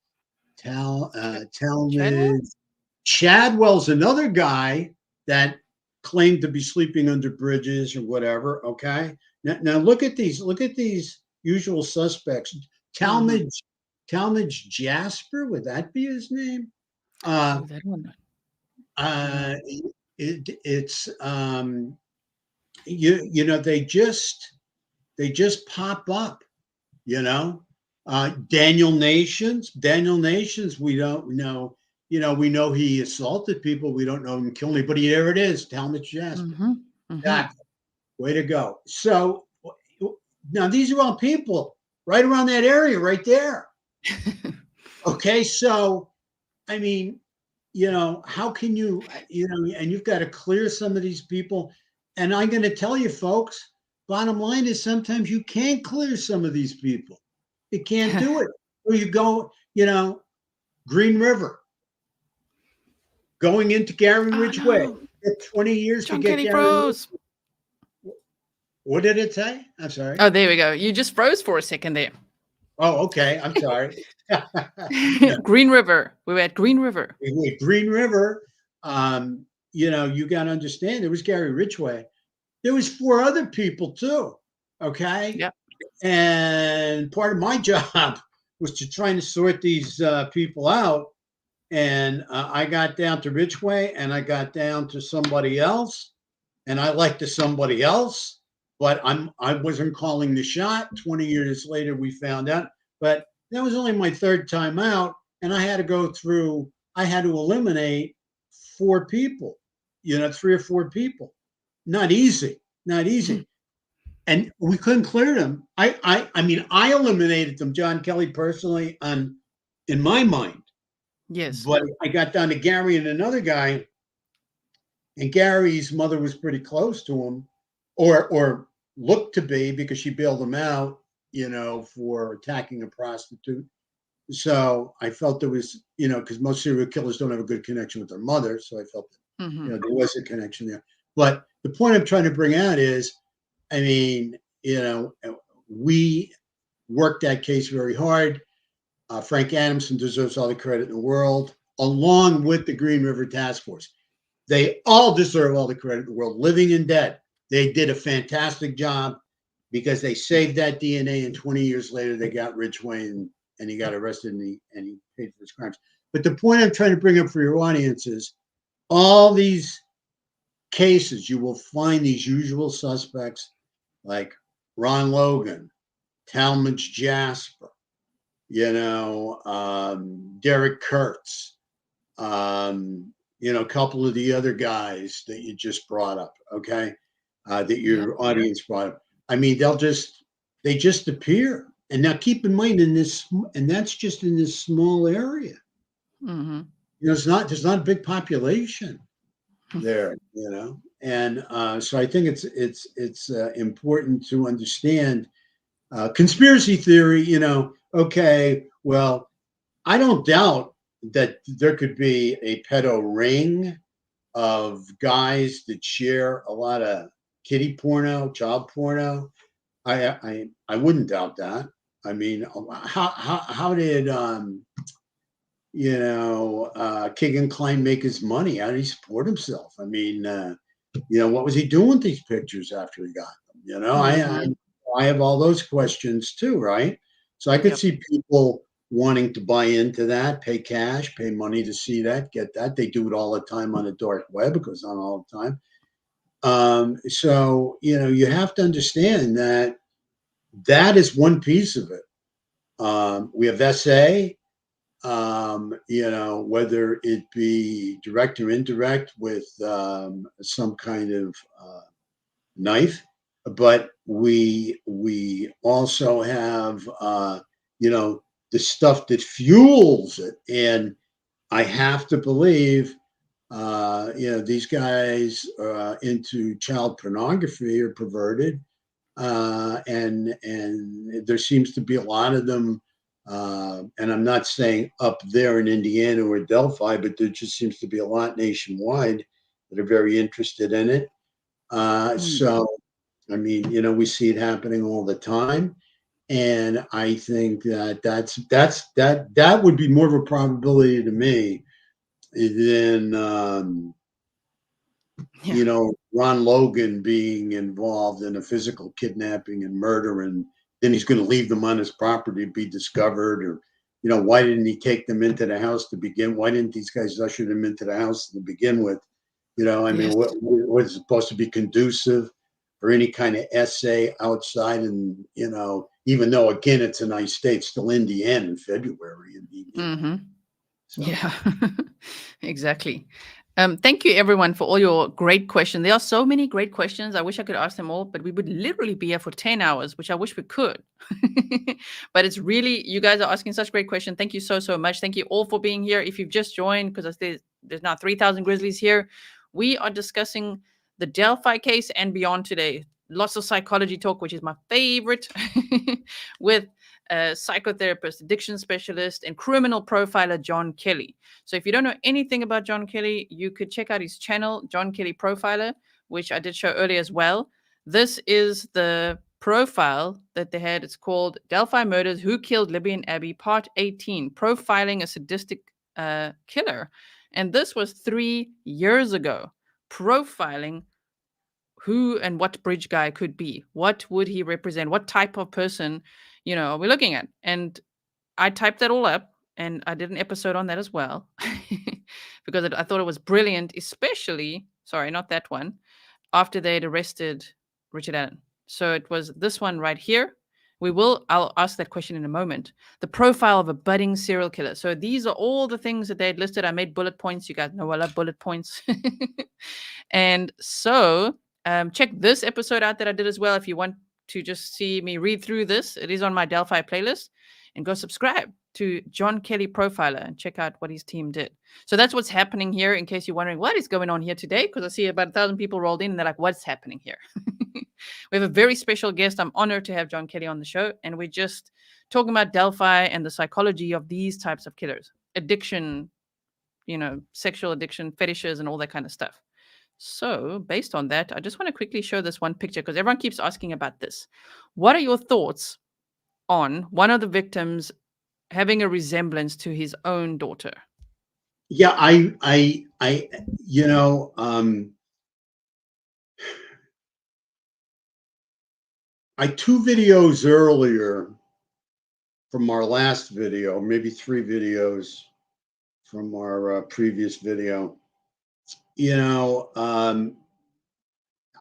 Chadwell? Talmadge. Chadwell's another guy that claimed to be sleeping under bridges or whatever. Okay. Now look at these. Look at these usual suspects. Mhm. Talmadge Jasper. Would that be his name? Oh, that one. Uh, it's you know they just pop up, you know. Daniel Nations, we don't know. You know, we know he assaulted people. We don't know him killed anybody. There it is, Talmadge Jasper. Mhm. Mhm. Exactly. Way to go. So now these are all people right around that area, right there. Okay, so I mean, you know, how can you, you know, and you've got to clear some of these people. And I'm going to tell you, folks, bottom line is sometimes you can't clear some of these people. You can't do it. Or you go, you know, Green River, going into Gary Oh, Ridge Way. no. It's 20 years to John get Kelly Gary Ridge. froze. What did it say? I'm sorry. Oh, there we go. You just froze for a second there. Oh, okay. I'm sorry. No, Green River. We were at Green River. Green River, you know, you got to understand there was Gary Ridgway. There was 4 other people too. Okay. Yep. And part of my job was to try to sort these people out. And I got down to Ridgway and I got down to somebody else and I liked to somebody else, but I wasn't calling the shot. 20 years later, we found out, but that was only my 3rd time out. And I had to go through, I had to eliminate 4 people, you know, 3 or 4 people. Not easy, not easy. And we couldn't clear them. I mean, I eliminated them, John Kelly personally, on in my mind. Yes. But I got down to Gary and another guy, and Gary's mother was pretty close to him, or looked to be because she bailed him out, you know, for attacking a prostitute. So I felt there was, you know, because most serial killers don't have a good connection with their mother. So I felt, you Mhm. know, there was a connection there. But the point I'm trying to bring out is, I mean, you know, we worked that case very hard. Frank Adamson deserves all the credit in the world, along with the Green River Task Force. They all deserve all the credit in the world, living and dead. They did a fantastic job because they saved that DNA, and 20 years later, they got Ridgway and he got arrested and he paid for his crimes. But the point I'm trying to bring up for your audience is all these cases, you will find these usual suspects like Ron Logan, Talmadge Jasper, Derek Kurtz, a couple of the other guys that you just brought up, okay, that your audience brought up. I mean, they just appear. And now keep in mind and that's just in this small area. Mm-hmm. There's not a big population there, and so I think it's important to understand conspiracy theory. Okay, well, I don't doubt that there could be a pedo ring of guys that share a lot of kiddie porno, child porno. I wouldn't doubt that. I mean, how did Keegan Klein make his money? How did he support himself? I mean, what was he doing with these pictures after he got them? I have all those questions too, right? So I could see people wanting to buy into that, pay cash, pay money to see that, get that. They do it all the time on the dark web. It goes on all the time. So, you have to understand that is one piece of it. We have S.A., whether it be direct or indirect with some kind of knife, but we also have the stuff that fuels it, and I have to believe these guys into child pornography or perverted, and there seems to be a lot of them. And I'm not saying up there in Indiana or Delphi, but there just seems to be a lot nationwide that are very interested in it. So, I mean, we see it happening all the time, and I think that would be more of a probability to me than Ron Logan being involved in a physical kidnapping and murder, and then he's going to leave them on his property to be discovered, or why didn't he take them into the house to begin? Why didn't these guys usher them into the house to begin with? I mean, what was supposed to be conducive for any kind of essay outside, and even though again it's a nice state, still Indiana in February. So. Yeah, exactly. Thank you, everyone, for all your great questions. There are so many great questions. I wish I could ask them all, but we would literally be here for 10 hours, which I wish we could. But it's really, you guys are asking such great questions. Thank you so, so much. Thank you all for being here. If you've just joined, because there's now 3,000 Grizzlies here, we are discussing the Delphi case and beyond today. Lots of psychology talk, which is my favorite, with a psychotherapist, addiction specialist, and criminal profiler John Kelly. So if you don't know anything about John Kelly, you could check out his channel, John Kelly Profiler, which I did show earlier as well. This is the profile that they had. It's called Delphi Murders, Who Killed Libby and Abby, Part 18, Profiling a Sadistic Killer. And this was 3 years ago, profiling who and what bridge guy could be. What would he represent? What type of person, are we looking at? And I typed that all up, and I did an episode on that as well, because I thought it was brilliant, especially, sorry, not that one, after they'd arrested Richard Allen. So it was this one right here. I'll ask that question in a moment. The profile of a budding serial killer. So these are all the things that they had listed. I made bullet points. You guys know I love bullet points. And so check this episode out that I did as well. If you want to just see me read through this, it is on my Delphi playlist. And go subscribe to John Kelly Profiler and check out what his team did. So that's what's happening here, in case you're wondering what is going on here today, because I see about 1,000 people rolled in and they're like, what's happening here? We have a very special guest. I'm honored to have John Kelly on the show, and we're just talking about Delphi and the psychology of these types of killers, addiction, sexual addiction, fetishes, and all that kind of stuff. So based on that, I just want to quickly show this one picture, because everyone keeps asking about this. What are your thoughts on one of the victims having a resemblance to his own daughter? Yeah, I two videos earlier from our last video, maybe 3 videos from our previous video,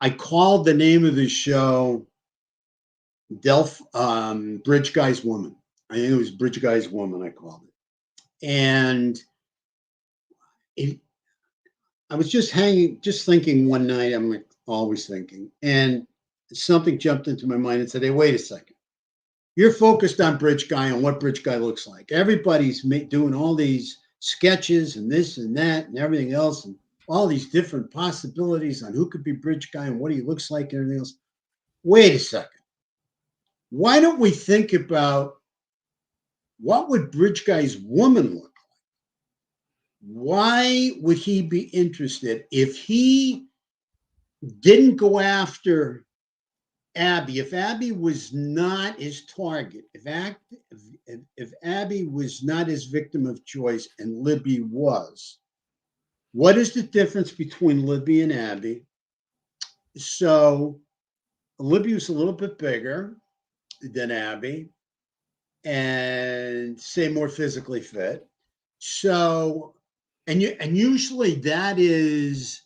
I called the name of the show Bridge Guy's Woman. I think it was Bridge Guy's Woman, I called it. And it, I was just thinking one night, I'm like always thinking, and something jumped into my mind and said, hey, wait a second. You're focused on Bridge Guy and what Bridge Guy looks like. Everybody's doing all these sketches and this and that and everything else, and all these different possibilities on who could be Bridge Guy and what he looks like and everything else. Wait a second. Why don't we think about what would Bridge Guy's woman look like? Why would he be interested if he didn't go after Abby? If Abby was not his target, if Abby was not his victim of choice and Libby was, what is the difference between Libby and Abby? So Libby was a little bit bigger than Abby and say more physically fit. So, and usually that is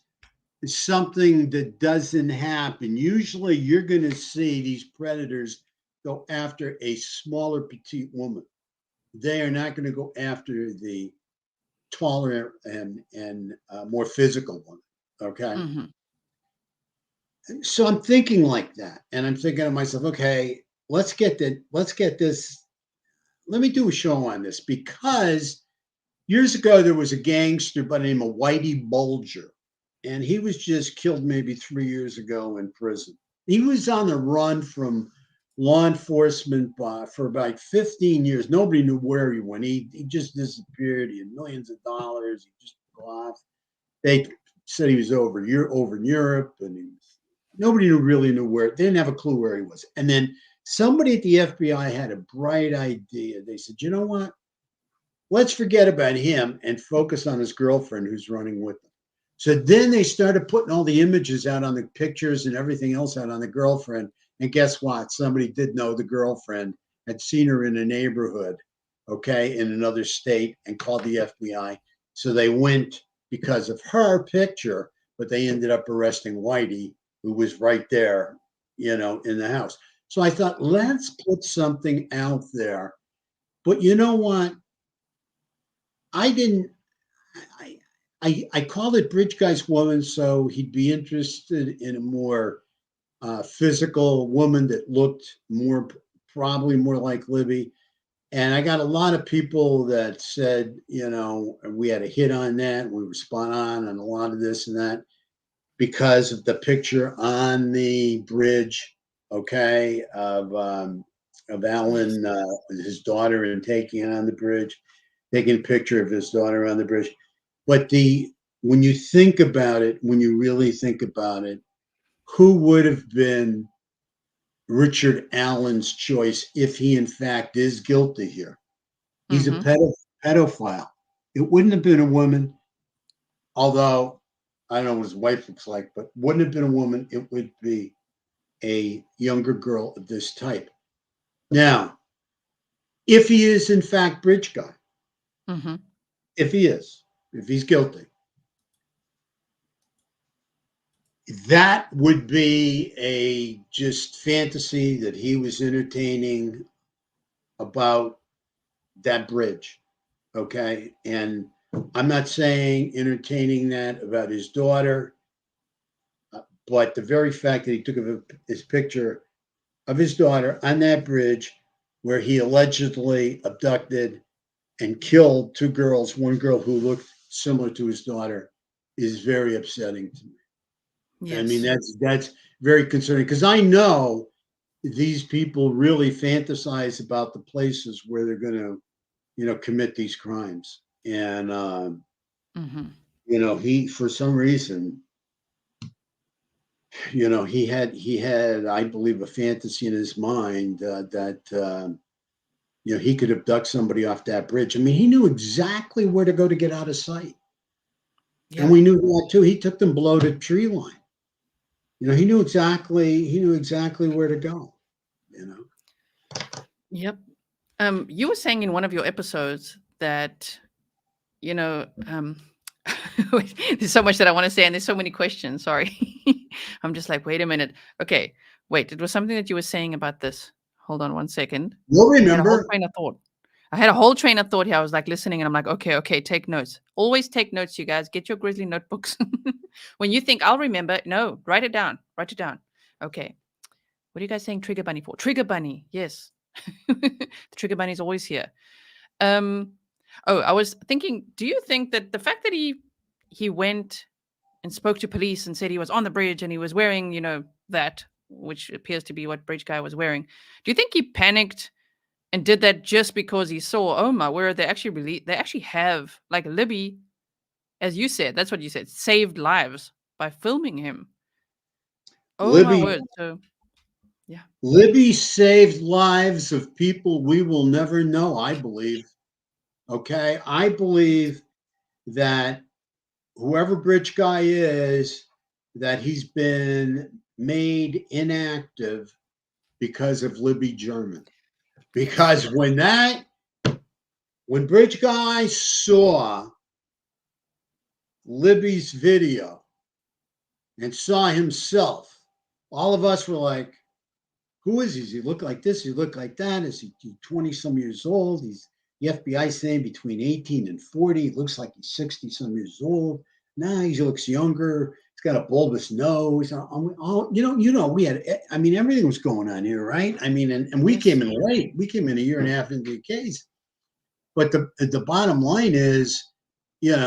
something that doesn't happen. Usually you're going to see these predators go after a smaller petite woman. They are not going to go after the taller and more physical one. Okay. Mm-hmm. So I'm thinking like that, and I'm thinking to myself, okay, let's get this. Let me do a show on this, because years ago there was a gangster by the name of Whitey Bulger, and he was just killed maybe 3 years ago in prison. He was on the run from law enforcement for about 15 years. Nobody knew where he went. He just disappeared. He had millions of dollars. He just took off. They said he was over in Europe, and nobody really knew where. They didn't have a clue where he was. And then somebody at the FBI had a bright idea. They said, you know what? Let's forget about him and focus on his girlfriend who's running with him. So then they started putting all the images out on the pictures and everything else out on the girlfriend. And guess what? Somebody did know the girlfriend, had seen her in a neighborhood, okay, in another state, and called the FBI. So they went because of her picture, but they ended up arresting Whitey, who was right there, in the house. So I thought, let's put something out there. But you know what? I called it Bridge Guy's Woman, so he'd be interested in a more physical woman that looked probably more like Libby. And I got a lot of people that said, we had a hit on that. We were spot on a lot of this and that because of the picture on the bridge, okay, of Alan, his daughter, and taking it on the bridge, taking a picture of his daughter on the bridge. But when you think about it, when you really think about it, who would have been Richard Allen's choice if he in fact is guilty here? He's a pedophile. It wouldn't have been a woman, although I don't know what his wife looks like, but wouldn't have been a woman. It would be a younger girl of this type. Now, if he is in fact Bridge Guy, if he's guilty, that would be a just fantasy that he was entertaining about that bridge. Okay. And I'm not saying entertaining that about his daughter, but the very fact that he took his picture of his daughter on that bridge where he allegedly abducted and killed two girls, one girl who looked similar to his daughter, is very upsetting to me. Yes. I mean, that's very concerning, because I know these people really fantasize about the places where they're going to, commit these crimes. And, he, for some reason, he had, I believe, a fantasy in his mind that, he could abduct somebody off that bridge. I mean, he knew exactly where to go to get out of sight. Yeah. And we knew that too. He took them below the tree line. He knew exactly where to go, Yep. You were saying in one of your episodes that, there's so much that I want to say, and there's so many questions, sorry. I'm just like, wait a minute. Okay, wait. It was something that you were saying about this. Hold on one second. You'll I had a whole remember. train of thought. I had a whole train of thought here. I was like listening, and I'm like, okay, take notes. Always take notes, you guys. Get your Grizzly notebooks. When you think I'll remember, no, write it down. Write it down. Okay. What are you guys saying Trigger Bunny for? Trigger Bunny. Yes. The Trigger Bunny is always here. Um, oh, I was thinking, do you think that the fact that he went and spoke to police and said he was on the bridge and he was wearing, that, which appears to be what bridge guy was wearing, do you think he panicked and did that just because he saw Oma, where they actually have, like, Libby, as you said, that's what you said, saved lives by filming him. Oh my Libby word. So yeah. Libby saved lives of people we will never know, I believe. Okay. I believe that whoever Bridge Guy is, that he's been made inactive because of Libby German. Yes. Because when Bridge Guy saw Libby's video and saw himself, all of us were like, who is he? Does he look like this? Does he look like that? Is he 20 some years old? He's the FBI saying between 18 and 40. He looks like he's 60 some years old. Nah, he looks younger. He's got a bulbous nose. We had, I mean, everything was going on here, right? I mean, and we came in late. We came in a year and a half into the case. But the bottom line is, it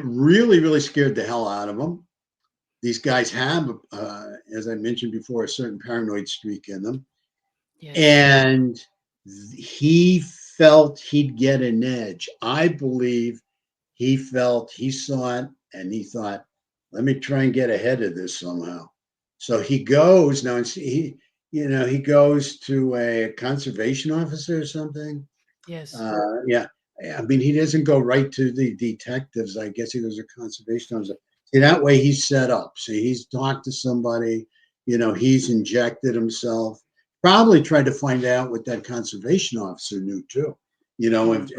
really, really scared the hell out of him. These guys have, as I mentioned before, a certain paranoid streak in them. Yes. And he felt he'd get an edge. I believe he saw it and he thought, let me try and get ahead of this somehow. So he goes now, and he goes to a conservation officer or something. Yes. Yeah. I mean, he doesn't go right to the detectives. I guess he goes to conservation officer. See, that way he's set up. See, he's talked to somebody, he's injected himself, probably tried to find out what that conservation officer knew too. If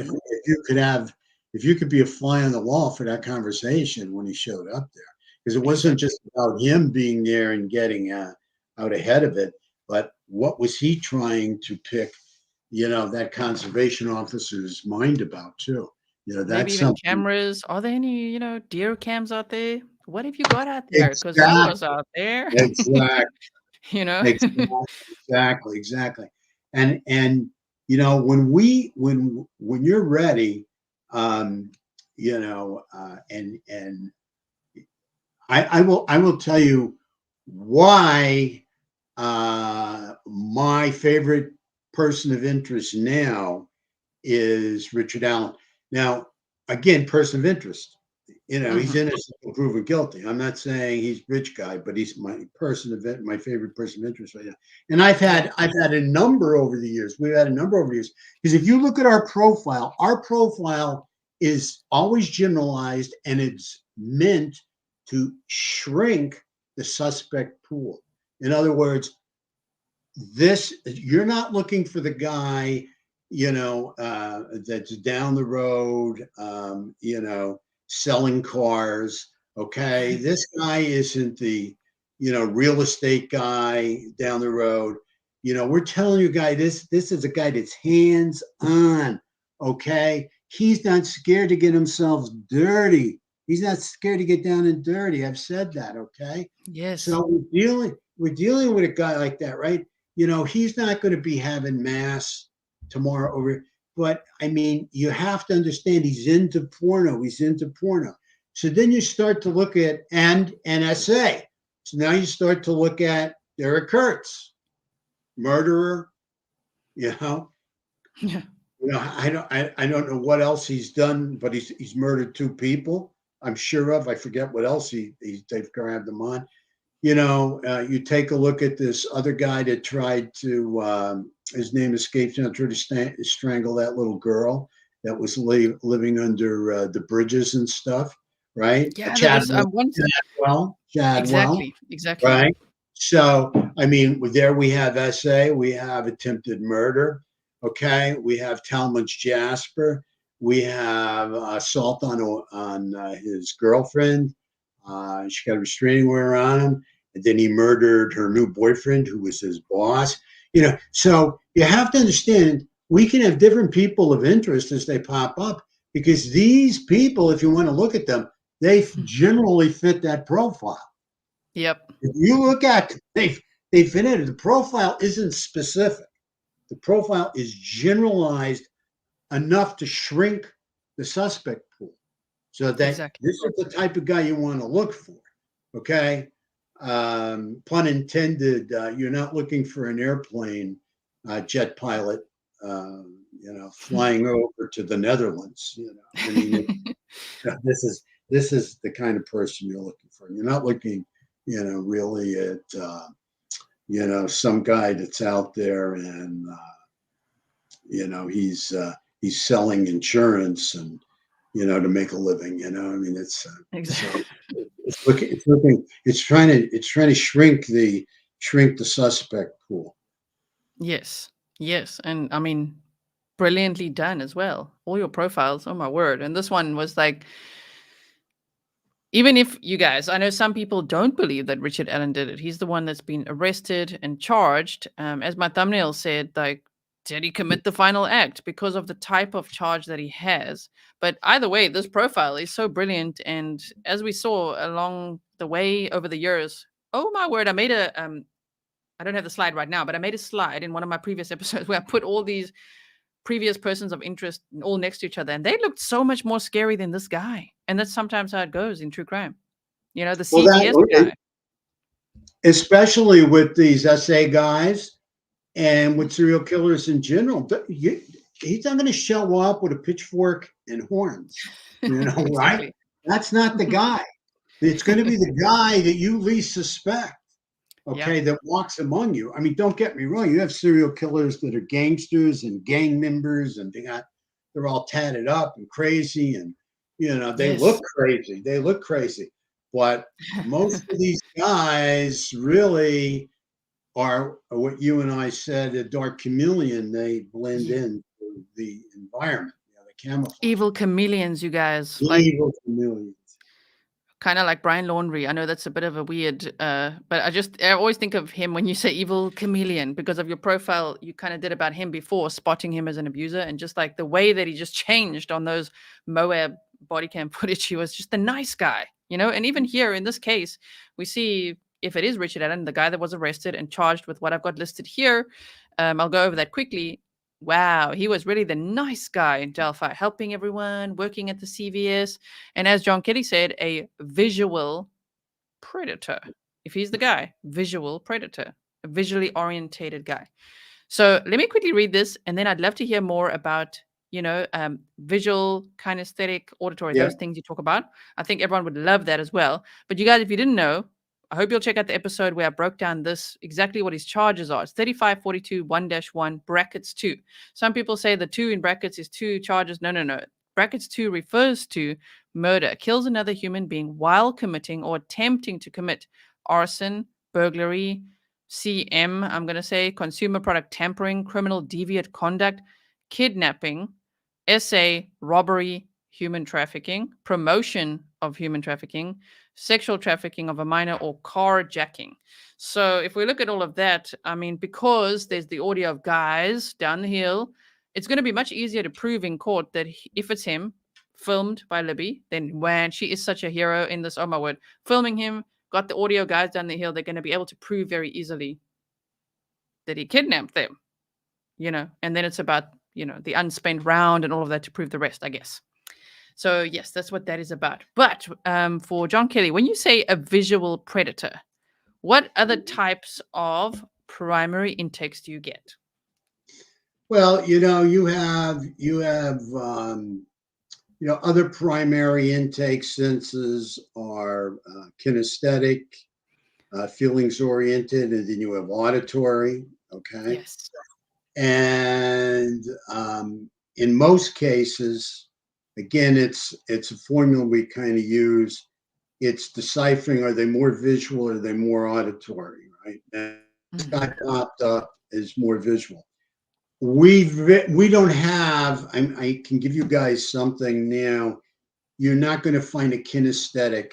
you could be a fly on the wall for that conversation when he showed up there, because it wasn't just about him being there and getting out ahead of it, but what was he trying to pick, that conservation officer's mind about too. Maybe That's even something. cameras. Are there any, deer cams out there? What have you got out there? Because I Exactly. was out there. Exactly. Exactly. And when you're ready, and I will tell you why my favorite person of interest now is Richard Allen. Now, again, person of interest. He's innocent until proven guilty. I'm not saying he's rich guy, but he's my favorite person of interest right now. And I've had a number over the years. We've had a number over the years. Because if you look at our profile is always generalized and it's meant to shrink the suspect pool. In other words, you're not looking for the guy, that's down the road, selling cars. Okay. This guy isn't the, real estate guy down the road. We're telling you, guy, this is a guy that's hands on. Okay. He's not scared to get himself dirty. He's not scared to get down and dirty. I've said that. Okay. Yes. So we're dealing with a guy like that, right? He's not going to be having mass tomorrow over. But I mean, you have to understand he's into porno. So then you start to look at and NSA. So now you start to look at Derek Kurtz, murderer. Yeah. I don't know what else he's done, but he's murdered 2 people. I'm sure of. I forget what else they've grabbed him on. You take a look at this other guy that tried to, his name escapes now, tried to strangle that little girl that was living under the bridges and stuff, right? Yeah, Chadwell. Exactly. Right? So, I mean, there we have S.A., we have attempted murder, okay? We have Talmadge Jasper, we have assault on his girlfriend, She got a restraining order on him, and then he murdered her new boyfriend, who was his boss. So you have to understand, we can have different people of interest as they pop up, because these people, if you want to look at them, they generally fit that profile. Yep. If you look at they fit it. The profile isn't specific. The profile is generalized enough to shrink the suspect pool, so that Exactly. this is the type of guy you want to look for. Okay, pun intended. You're not looking for an airplane jet pilot, flying over to the Netherlands. I mean, this is the kind of person you're looking for. You're not looking, really at some guy that's out there and he's selling insurance and to make a living. I mean, Exactly. it's trying to shrink the suspect pool. Yes. Yes. And I mean, brilliantly done as well. All your profiles, oh my word. And this one was like, even if you guys, I know some people don't believe that Richard Allen did it. He's the one that's been arrested and charged. As my thumbnail said, like, did he commit the final act because of the type of charge that he has? But either way, this profile is so brilliant. And as we saw along the way over the years, oh my word, I made I don't have the slide right now, but I made a slide in one of my previous episodes where I put all these previous persons of interest all next to each other, and they looked so much more scary than this guy. And that's sometimes how it goes in true crime. The Well, CVS guy. especially with these SA guys and with serial killers in general, he's not going to show up with a pitchfork and horns, right? Exactly. That's not the guy. It's going to be the guy that you least suspect. Okay, that walks among you. I mean, don't get me wrong. You have serial killers that are gangsters and gang members, and they're all tatted up and crazy, and they look crazy. They look crazy, but most of these guys really are what you and I said, a dark chameleon. They blend in to the environment. The camouflage. Evil chameleons, you guys. Evil chameleons. Kind of like Brian Laundrie. I know that's a bit of a weird, but I always think of him when you say evil chameleon because of your profile you kind of did about him before, spotting him as an abuser, and just like the way that he just changed on those Moab body cam footage. He was just a nice guy, and even here in this case, we see if it is Richard Allen, the guy that was arrested and charged with what I've got listed here. I'll go over that quickly. Wow, he was really the nice guy in Delphi, helping everyone, working at the CVS. And as John Kelly said, a visual predator. If he's the guy, visual predator, a visually orientated guy. So let me quickly read this, and then I'd love to hear more about, visual, kinesthetic, auditory, those things you talk about. I think everyone would love that as well. But you guys, if you didn't know, I hope you'll check out the episode where I broke down this, exactly what his charges are. It's 3542 1-1 brackets 2. Some people say the 2 in brackets is 2 charges. No. Brackets 2 refers to murder, kills another human being while committing or attempting to commit arson, burglary, CM, I'm going to say, consumer product tampering, criminal deviant conduct, kidnapping, SA, robbery, human trafficking, promotion of human trafficking, sexual trafficking of a minor, or carjacking. So if we look at all of that, I mean, because there's the audio of guys down the hill, it's going to be much easier to prove in court that if it's him, filmed by Libby, then when she is such a hero in this, oh my word, filming him, got the audio guys down the hill, they're going to be able to prove very easily that he kidnapped them, and then it's about, the unspent round and all of that to prove the rest, I guess. So yes, that's what that is about. But for John Kelly, when you say a visual predator, what other types of primary intakes do you get? Well, you have other primary intake senses are kinesthetic, feelings oriented, and then you have auditory. Okay. Yes. And in most cases, again, it's a formula we kind of use. It's deciphering: are they more visual or are they more auditory? Right. And this guy popped up as more visual. We don't have. I can give you guys something now. You're not going to find a kinesthetic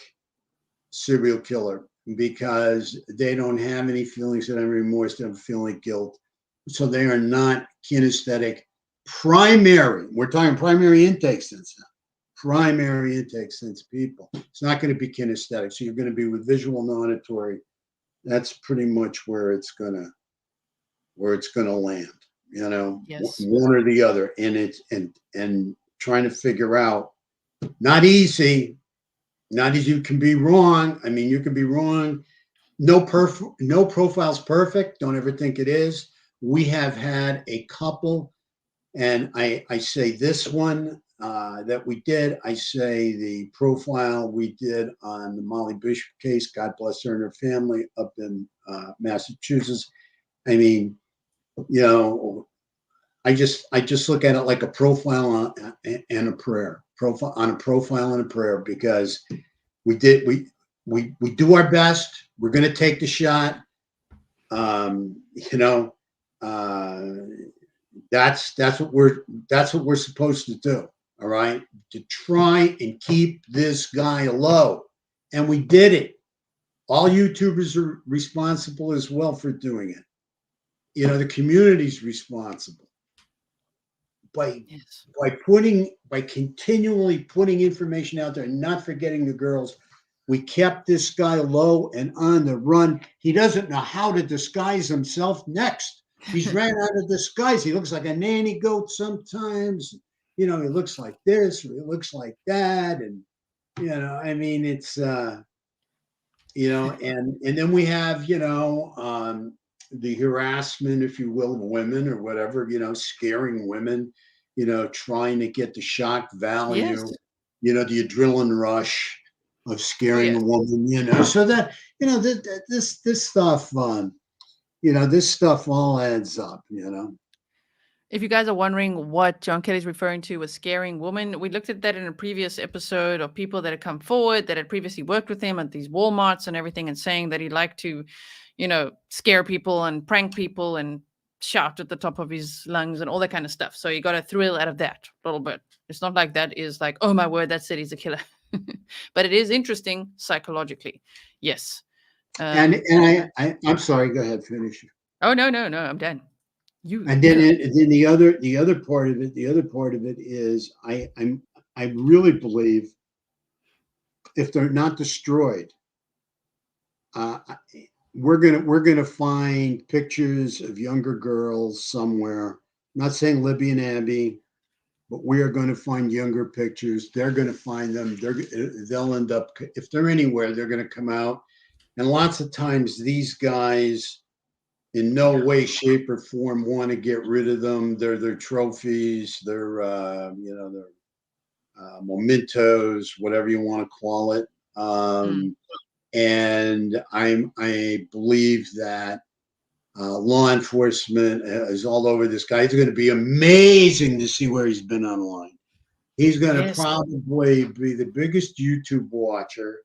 serial killer because they don't have any feelings of remorse, they don't feel any guilt. So they are not kinesthetic. We're talking primary intake sense now. Primary intake sense people. It's not going to be kinesthetic. So you're going to be with visual and auditory. That's pretty much where it's gonna land. You know, Yes. one or the other, and it's and trying to figure out. Not easy. Not easy. You can be wrong. I mean, you can be wrong. No profile's perfect. Don't ever think it is. We have had a couple, and I say this one that we did. I say the profile we did on the Molly Bishop case. God bless her and her family up in Massachusetts. I mean, you know, I just look at it like a profile and a prayer. Profile on a profile and a prayer, because we do our best. We're going to take the shot. You know, that's what we're supposed to do. All right, to try and keep this guy low, and we did it. All YouTubers are responsible as well for doing it. You know, the community's responsible by continually putting information out there and not forgetting the girls. We kept this guy low and on the run. He doesn't know how to disguise himself next. He's ran out of disguise. He looks like a nanny goat sometimes. You know, he looks like this, or he looks like that. And, you know, I mean, it's, you know, and then we have, you know, the harassment, if you will, of women or whatever, you know, scaring women, you know, trying to get the shock value, Yes. you know, the adrenaline rush of scaring yes. a woman, you know, so that, you know, this stuff, you know, this stuff all adds up, you know. If you guys are wondering what John Kelly's referring to with scaring women, we looked at that in a previous episode of people that had come forward that had previously worked with him at these Walmarts and everything, and saying that he liked to, you know, scare people and prank people and shout at the top of his lungs and all that kind of stuff. So you got a thrill out of that a little bit. It's not like that is like, oh my word, that's it, he's a killer. But it is interesting psychologically. Yes. And I'm sorry, go ahead, finish. Oh, no, I'm done. You. And then the other part of it is I really believe if they're not destroyed, we're gonna find pictures of younger girls somewhere. I'm not saying Libby and Abby, but we are going to find younger pictures. They're going to find them. They'll end up, if they're anywhere, they're going to come out. And lots of times these guys, in no way, shape, or form, want to get rid of them. They're their trophies. They're you know, their mementos, whatever you want to call it. And I believe that law enforcement is all over this guy. It's going to be amazing to see where he's been online. He's going to probably be the biggest YouTube watcher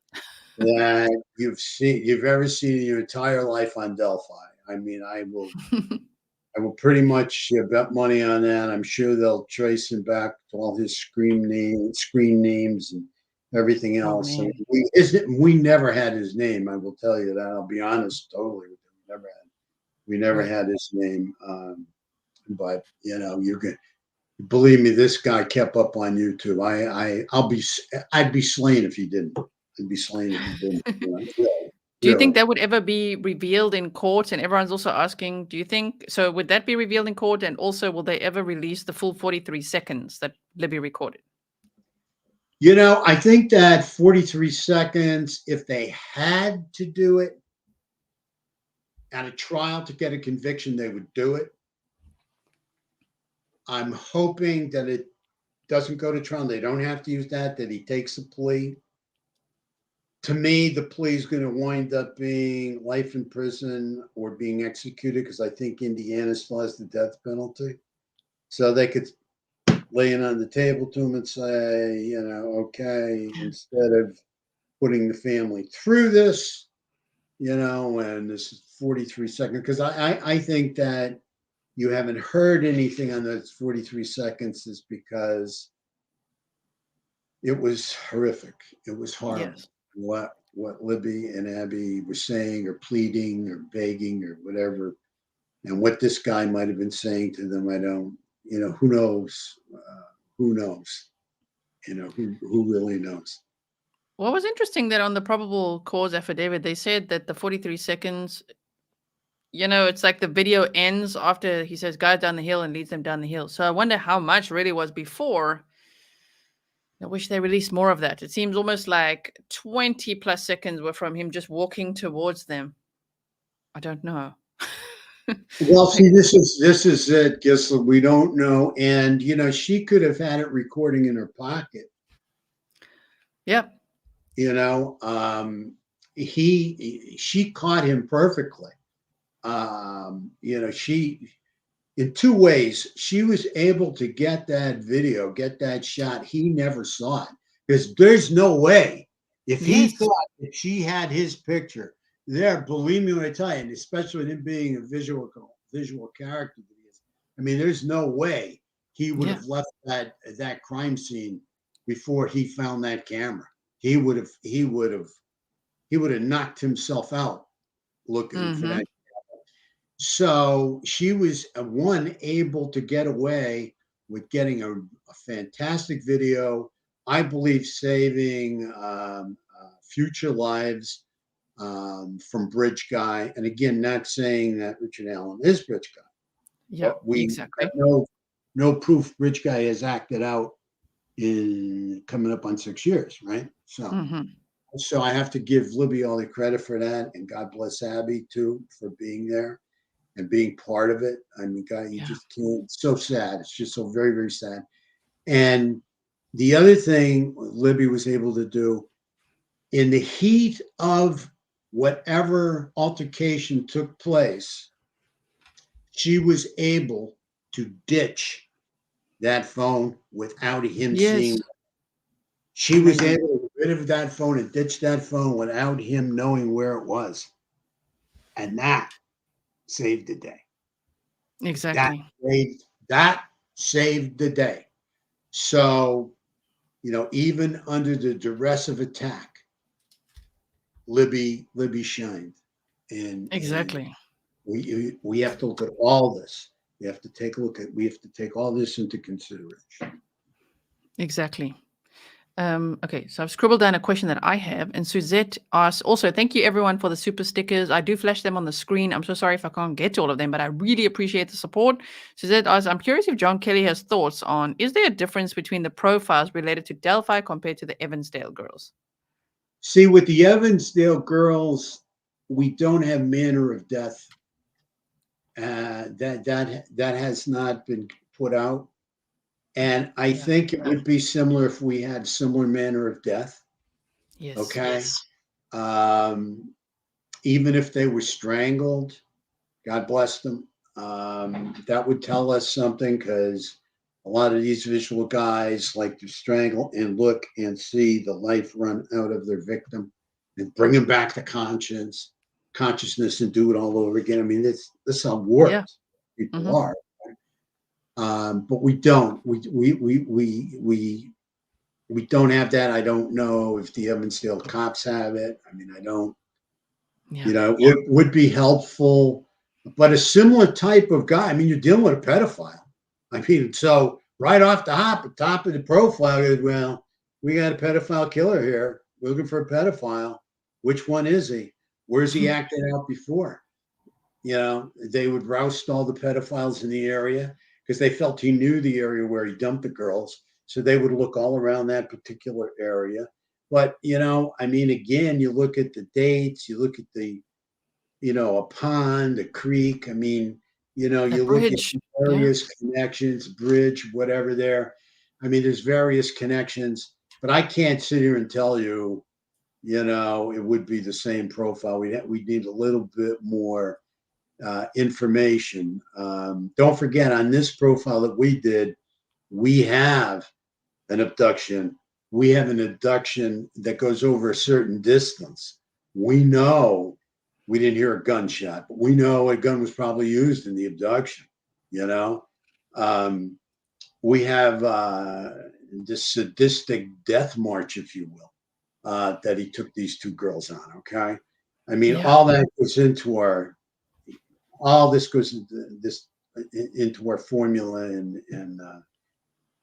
that you've ever seen in your entire life on Delphi. I mean, I will pretty much bet money on that. I'm sure they'll trace him back to all his screen names and everything else. Oh, we never had his name. I will tell you that. I'll be honest, totally. We never had his name. But you know, you can believe me. This guy kept up on YouTube. I'd be slain if he didn't. I'd be slain if he didn't. You know? Do you think that would ever be revealed in court? And everyone's also asking, do you think so? Would that be revealed in court? And also, will they ever release the full 43 seconds that Libby recorded? You know, I think that 43 seconds, if they had to do it at a trial to get a conviction, they would do it. I'm hoping that it doesn't go to trial. They don't have to use that he takes a plea. To me, the plea is going to wind up being life in prison or being executed, because I think Indiana still has the death penalty. So they could lay it on the table to him and say, you know, okay, instead of putting the family through this, you know, and this is 43 seconds, because I think that you haven't heard anything on those 43 seconds is because it was horrific. It was horrible. Yes. what Libby and Abby were saying or pleading or begging or whatever, and what this guy might have been saying to them. I don't, who knows? Who knows? Who really knows? What was interesting that on the probable cause affidavit, they said that the 43 seconds, it's like the video ends after he says, guys down the hill and leads them down the hill. So I wonder how much really was before. I wish they released more of that. It seems almost like 20 plus seconds were from him just walking towards them. I don't know. Well, see, this is it, Gisela. We don't know, and she could have had it recording in her pocket. Yep. She caught him perfectly. She, in two ways, she was able to get that video, get that shot. He never saw it because there's no way if he thought that she had his picture there. Believe me when I tell you, and especially with him being a visual character that he is. I mean, there's no way he would have left that crime scene before he found that camera. He would have knocked himself out looking for that. So she was able to get away with getting a fantastic video, I believe, saving future lives from Bridge Guy. And again, not saying that Richard Allen is Bridge Guy. Yeah, exactly. No proof Bridge Guy has acted out in coming up on 6 years, right? So I have to give Libby all the credit for that, and God bless Abby too for being there and being part of it. I mean, God, you just can't. It's so sad. It's just so very, very sad. And the other thing Libby was able to do in the heat of whatever altercation took place, she was able to ditch that phone without him seeing it. She was able to get rid of that phone and ditch that phone without him knowing where it was. And that saved the day. Exactly. That saved the day. So, even under the duress of attack, Libby shined. And exactly. And we have to look at all this. We have to take all this into consideration. Exactly. Okay, so I've scribbled down a question that I have, and Suzette asks, also, thank you everyone for the super stickers. I do flash them on the screen. I'm so sorry if I can't get to all of them, but I really appreciate the support. Suzette asks, I'm curious if John Kelly has thoughts on, is there a difference between the profiles related to Delphi compared to the Evansdale girls? See, with the Evansdale girls, we don't have manner of death. That has not been put out. And I think it would be similar if we had similar manner of death. Yes. Okay. Yes. Even if they were strangled, God bless them. That would tell us something, because a lot of these visual guys like to strangle and look and see the life run out of their victim and bring them back to consciousness and do it all over again. I mean, that's how warped people are. But we don't. We don't have that. I don't know if the Evansdale cops have it. I mean, I don't. It would be helpful, but a similar type of guy. I mean, you're dealing with a pedophile. I mean, so right off the top of the profile, well, we got a pedophile killer here. We're looking for a pedophile. Which one is he? Where's he acted out before? They would roust all the pedophiles in the area, because they felt he knew the area where he dumped the girls. So they would look all around that particular area. But, I mean, again, you look at the dates, you look at the, a pond, a creek. I mean, you look at various connections, bridge, whatever there. I mean, there's various connections, but I can't sit here and tell you, it would be the same profile. We need a little bit more information. Don't forget, on this profile that we did, we have an abduction. We have an abduction that goes over a certain distance. We know we didn't hear a gunshot, but we know a gun was probably used in the abduction. We have this sadistic death march, if you will. that he took these two girls on. Okay, I mean, Yeah. all that goes into all this goes into our formula and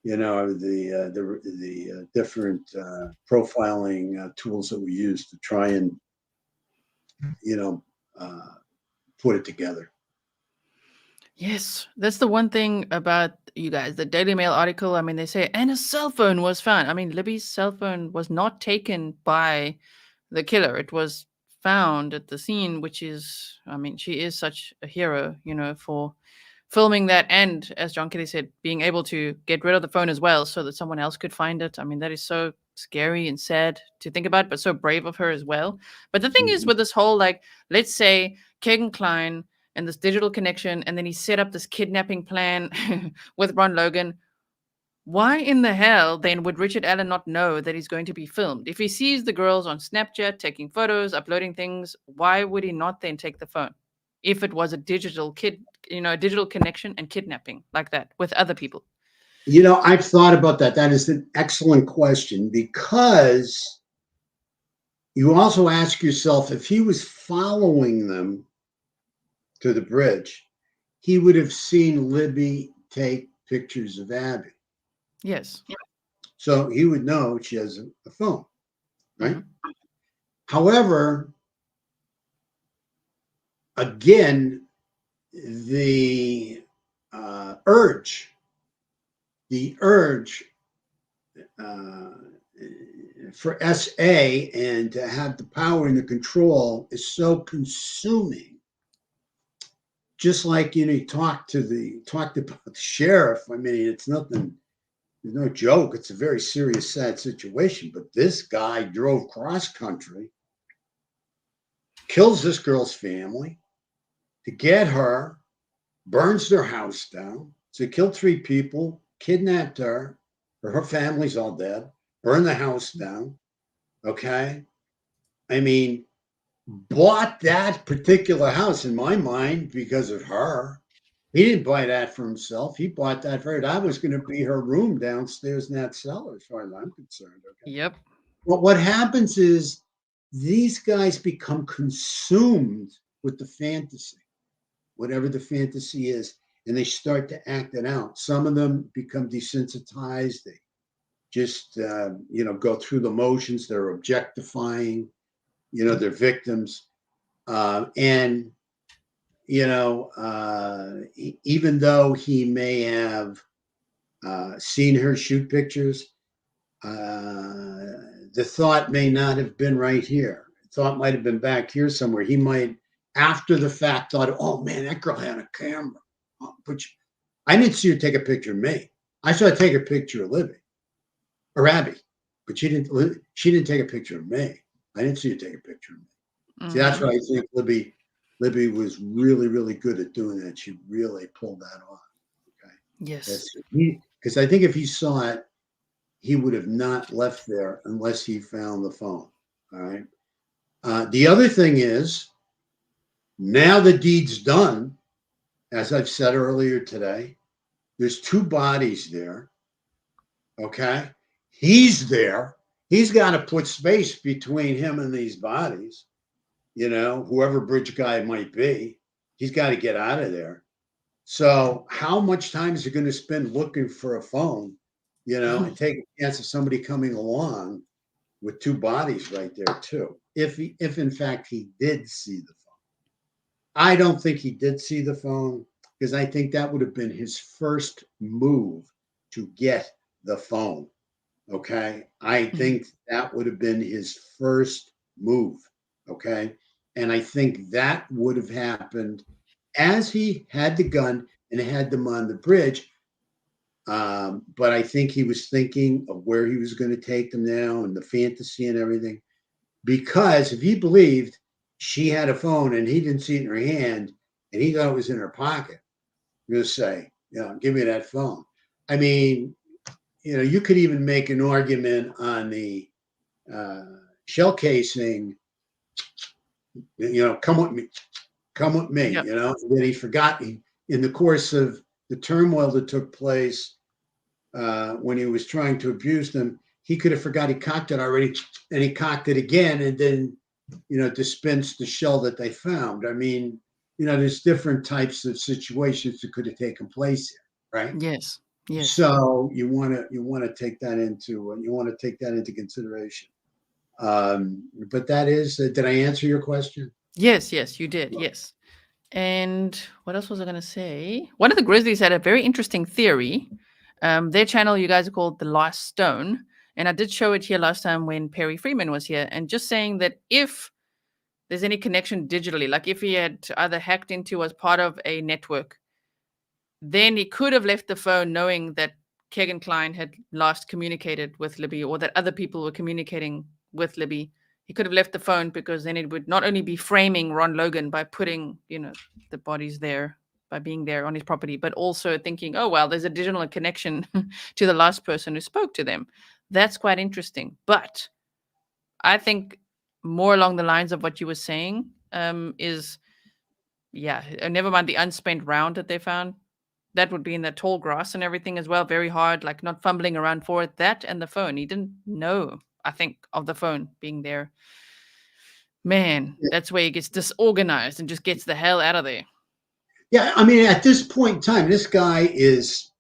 the different profiling tools that we use to try and you know uh, put it together. Yes, that's the one thing about you guys. The Daily Mail article, I mean, they say, and a cell phone was found. I mean, Libby's cell phone was not taken by the killer. It was found at the scene, which is, I mean, she is such a hero, for filming that. And as John Kelly said, being able to get rid of the phone as well so that someone else could find it. I mean, that is so scary and sad to think about, but so brave of her as well. But the thing is, Mhm. with this whole, like, let's say Kegan Klein and this digital connection, and then he set up this kidnapping plan with Ron Logan. Why in the hell then would Richard Allen not know that he's going to be filmed? If he sees the girls on Snapchat taking photos, uploading things, why would he not then take the phone? If it was a a digital connection and kidnapping like that with other people. I've thought about that. That is an excellent question because you also ask yourself if he was following them to the bridge, he would have seen Libby take pictures of Abby. Yes. So he would know she has a phone, right? Mm-hmm. However, again, the urge, uh, for SA and to have the power and the control is so consuming. Just like you talked about the sheriff. I mean, it's nothing. There's no joke. It's a very serious, sad situation. But this guy drove cross country, kills this girl's family to get her, burns their house down. So he killed 3 people, kidnapped her, or her family's all dead, burned the house down. Okay. I mean, bought that particular house in my mind because of her. He didn't buy that for himself. He bought that for her. That was going to be her room downstairs in that cellar, as far as I'm concerned. Okay. Yep. But what happens is these guys become consumed with the fantasy, whatever the fantasy is, and they start to act it out. Some of them become desensitized. They just, go through the motions. They're objectifying, their victims. And even though he may have seen her shoot pictures, the thought may not have been right here. The thought might have been back here somewhere. He might, after the fact, thought, "Oh man, that girl had a camera." But I didn't see her take a picture of me. I saw her take a picture of Libby or Abby, but she didn't. She didn't take a picture of me. I didn't see her take a picture of me. See, that's Mm-hmm. why I think Libby was really, really good at doing that. She really pulled that off. Okay. Yes. Because I think if he saw it, he would have not left there unless he found the phone. All right. The other thing is, now the deed's done, as I've said earlier today, there's 2 bodies there. Okay. He's there. He's got to put space between him and these bodies. Whoever bridge guy might be, he's got to get out of there. So how much time is he going to spend looking for a phone, and take a chance of somebody coming along with 2 bodies right there too? If in fact he did see the phone. I don't think he did see the phone because I think that would have been his first move to get the phone. Okay. I think that would have been his first move. Okay. And I think that would have happened as he had the gun and had them on the bridge. But I think he was thinking of where he was going to take them now and the fantasy and everything. Because if he believed she had a phone and he didn't see it in her hand and he thought it was in her pocket, you're going to say, give me that phone. I mean, you could even make an argument on the shell casing, come with me, Yep. that he forgot in the course of the turmoil that took place when he was trying to abuse them. he could have forgot he cocked it already, and he cocked it again, and then, dispensed the shell that they found. I mean, there's different types of situations that could have taken place here, right? Yes. Yes. So you want to take that into consideration. But that is, did I answer your question? Yes, you did. Yes. And what else was I going to say? One of the Grizzlies had a very interesting theory. Their channel, you guys, are called The Last Stone. And I did show it here last time when Perry Freeman was here. And just saying that if there's any connection digitally, like if he had either hacked into as part of a network, then he could have left the phone knowing that Kegan Kline had last communicated with Libby, or that other people were communicating with Libby. He could have left the phone, because then it would not only be framing Ron Logan by putting, the bodies there, by being there on his property, but also thinking, oh, well, there's a digital connection to the last person who spoke to them. That's quite interesting. But I think more along the lines of what you were saying is, never mind the unspent round that they found. That would be in the tall grass and everything as well. Very hard, like not fumbling around for it. That and the phone. He didn't know, I think, of the phone being there. Man, that's where he gets disorganized and just gets the hell out of there. Yeah, I mean, at this point in time, this guy is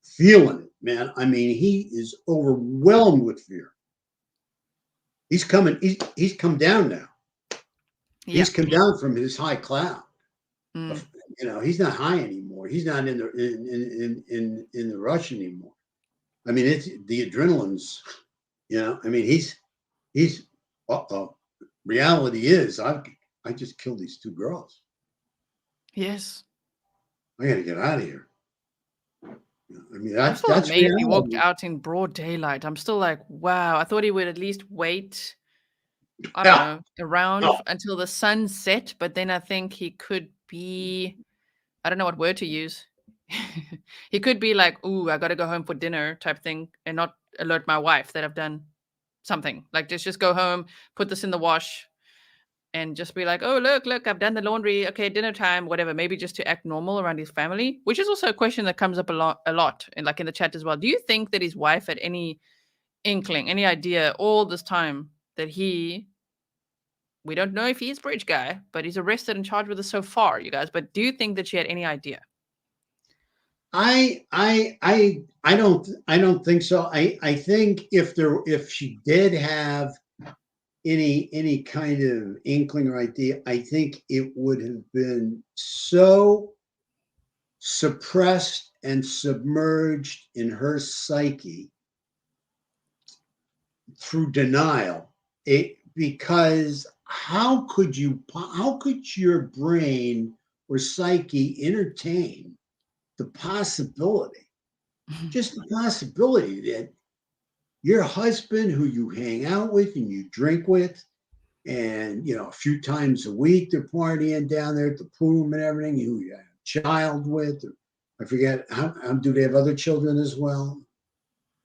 feeling it, man. I mean, he is overwhelmed with fear. He's come down now. Yeah. He's come down from his high cloud. He's not high anymore. He's not in the rush anymore. I mean, it's the adrenaline's, I mean, he's reality is I just killed these 2 girls. Yes. I got to get out of here. I mean, that's amazed he walked out in broad daylight. I'm still like, wow. I thought he would at least wait, I don't know, around until the sun set. But then I think he could be, I don't know what word to use. He could be like, ooh, I got to go home for dinner type thing, and not alert my wife that I've done something. Like, just go home, put this in the wash, and just be like, oh, look, I've done the laundry. Okay, dinner time, whatever. Maybe just to act normal around his family, which is also a question that comes up a lot, and like in the chat as well. Do you think that his wife had any inkling, any idea all this time that we don't know if he's bridge guy, but he's arrested and charged with this so far, you guys. But do you think that she had any idea? I don't think so. I think if she did have any kind of inkling or idea, I think it would have been so suppressed and submerged in her psyche through denial. Because how could your brain or psyche entertain the possibility, just the possibility that your husband, who you hang out with and you drink with, and a few times a week they're partying down there at the pool and everything, who you have a child with, I forget, how do they have other children as well?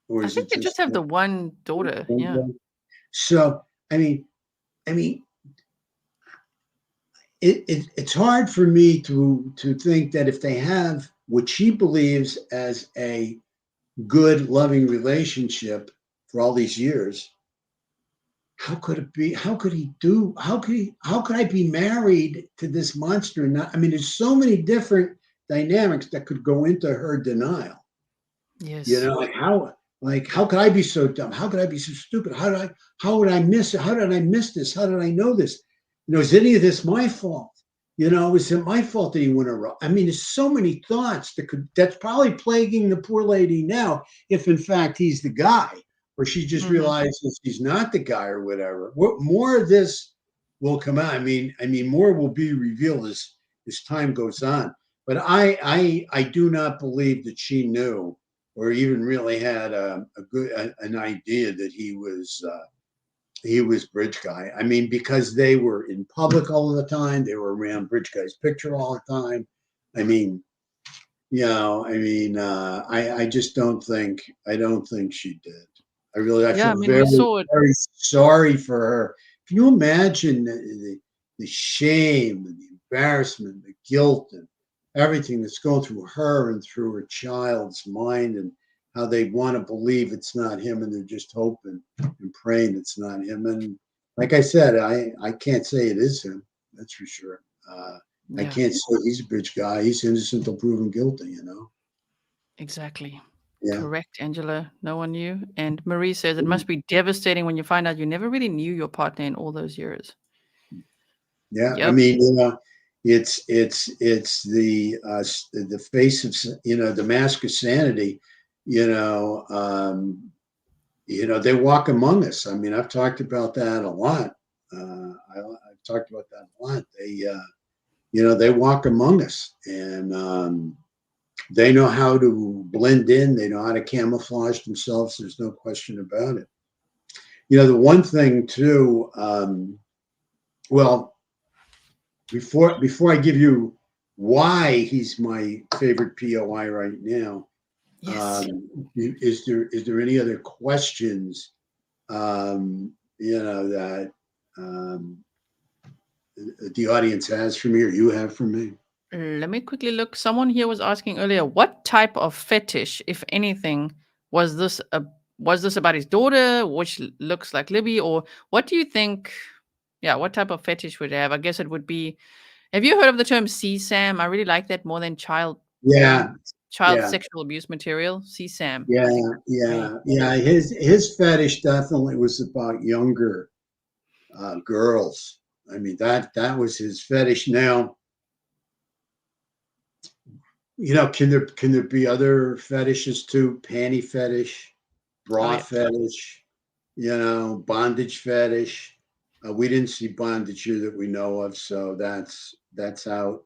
Or I think they just have the one daughter. Yeah. So I mean, it's hard for me to think that if they have what she believes as a good, loving relationship for all these years, how could it be? How could I be married to this monster? And not, I mean, there's so many different dynamics that could go into her denial. Yes. Like how could I be so dumb? How could I be so stupid? How would I miss it? How did I miss this? How did I know this? Is any of this my fault? Is it my fault that he went around? I mean, there's so many thoughts that's probably plaguing the poor lady now, if in fact he's the guy, or she just realizes he's not the guy or whatever. More of this will come out. I mean, more will be revealed as time goes on. But I do not believe that she knew or even really had an idea that he was Bridge Guy. I mean, because they were in public all the time, they were around Bridge Guy's picture all the time. I mean, I just don't think she did. I feel very sorry for her. Can you imagine the shame and the embarrassment, the guilt, and everything that's going through her and through her child's mind? And how they want to believe it's not him, and they're just hoping and praying it's not him. And like I said, I can't say it is him. That's for sure. I Yeah, can't say he's a bitch guy. He's innocent until proven guilty. exactly. Yeah. Correct, Angela. No one knew. And Marie says it must be devastating when you find out you never really knew your partner in all those years. Yeah. I Yep. mean, it's the face of the mask of sanity. They walk among us. I mean, I've talked about that a lot. I've talked about that a lot. They walk among us, and they know how to blend in. They know how to camouflage themselves. There's no question about it. The one thing too. Well, before I give you why he's my favorite POI right now, Yes. is there any other questions that the audience has for me or you have for me? Let me quickly look. Someone here was asking earlier, what type of fetish, if anything, was this? Was this about his daughter, which looks like Libby, or what do you think? Yeah, what type of fetish would he have? I guess it would be. Have you heard of the term CSAM? I really like that more than child porn, Yeah, child yeah, sexual abuse material. CSAM. I yeah, think. Okay. yeah. His fetish definitely was about younger girls. I mean that was his fetish. Now, can there be other fetishes too? Panty fetish, Oh bra yeah. fetish, bondage fetish. We didn't see bondage here that we know of, so that's out.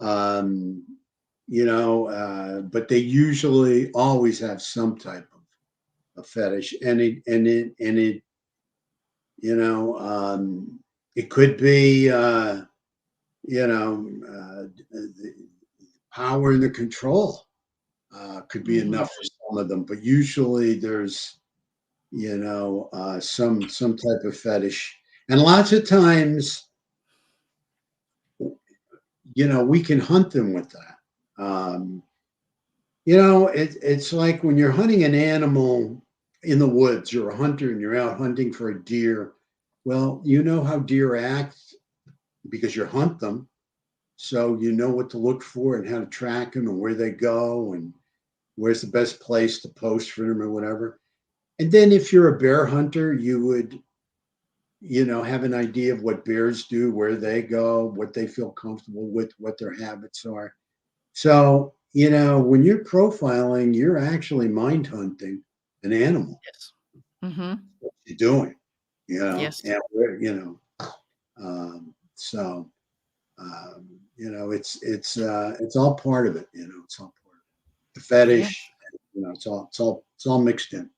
Um, but they usually always have some type of fetish, it could be the power and the control could be Hmm. enough for some of them, but usually there's some type of fetish, and lots of times we can hunt them with that. It's like when you're hunting an animal in the woods, you're a hunter and you're out hunting for a deer. Well, you know how deer act because you hunt them, so you know what to look for and how to track them and where they go and where's the best place to post for them or whatever. And then if you're a bear hunter, you would, have an idea of what bears do, where they go, what they feel comfortable with, what their habits are. So, when you're profiling, you're actually mind hunting an animal. Yes. Hmm. What you're doing, Yes. and where, so, it's all part of it. It's all part of it. The Yeah. fetish, it's all mixed in.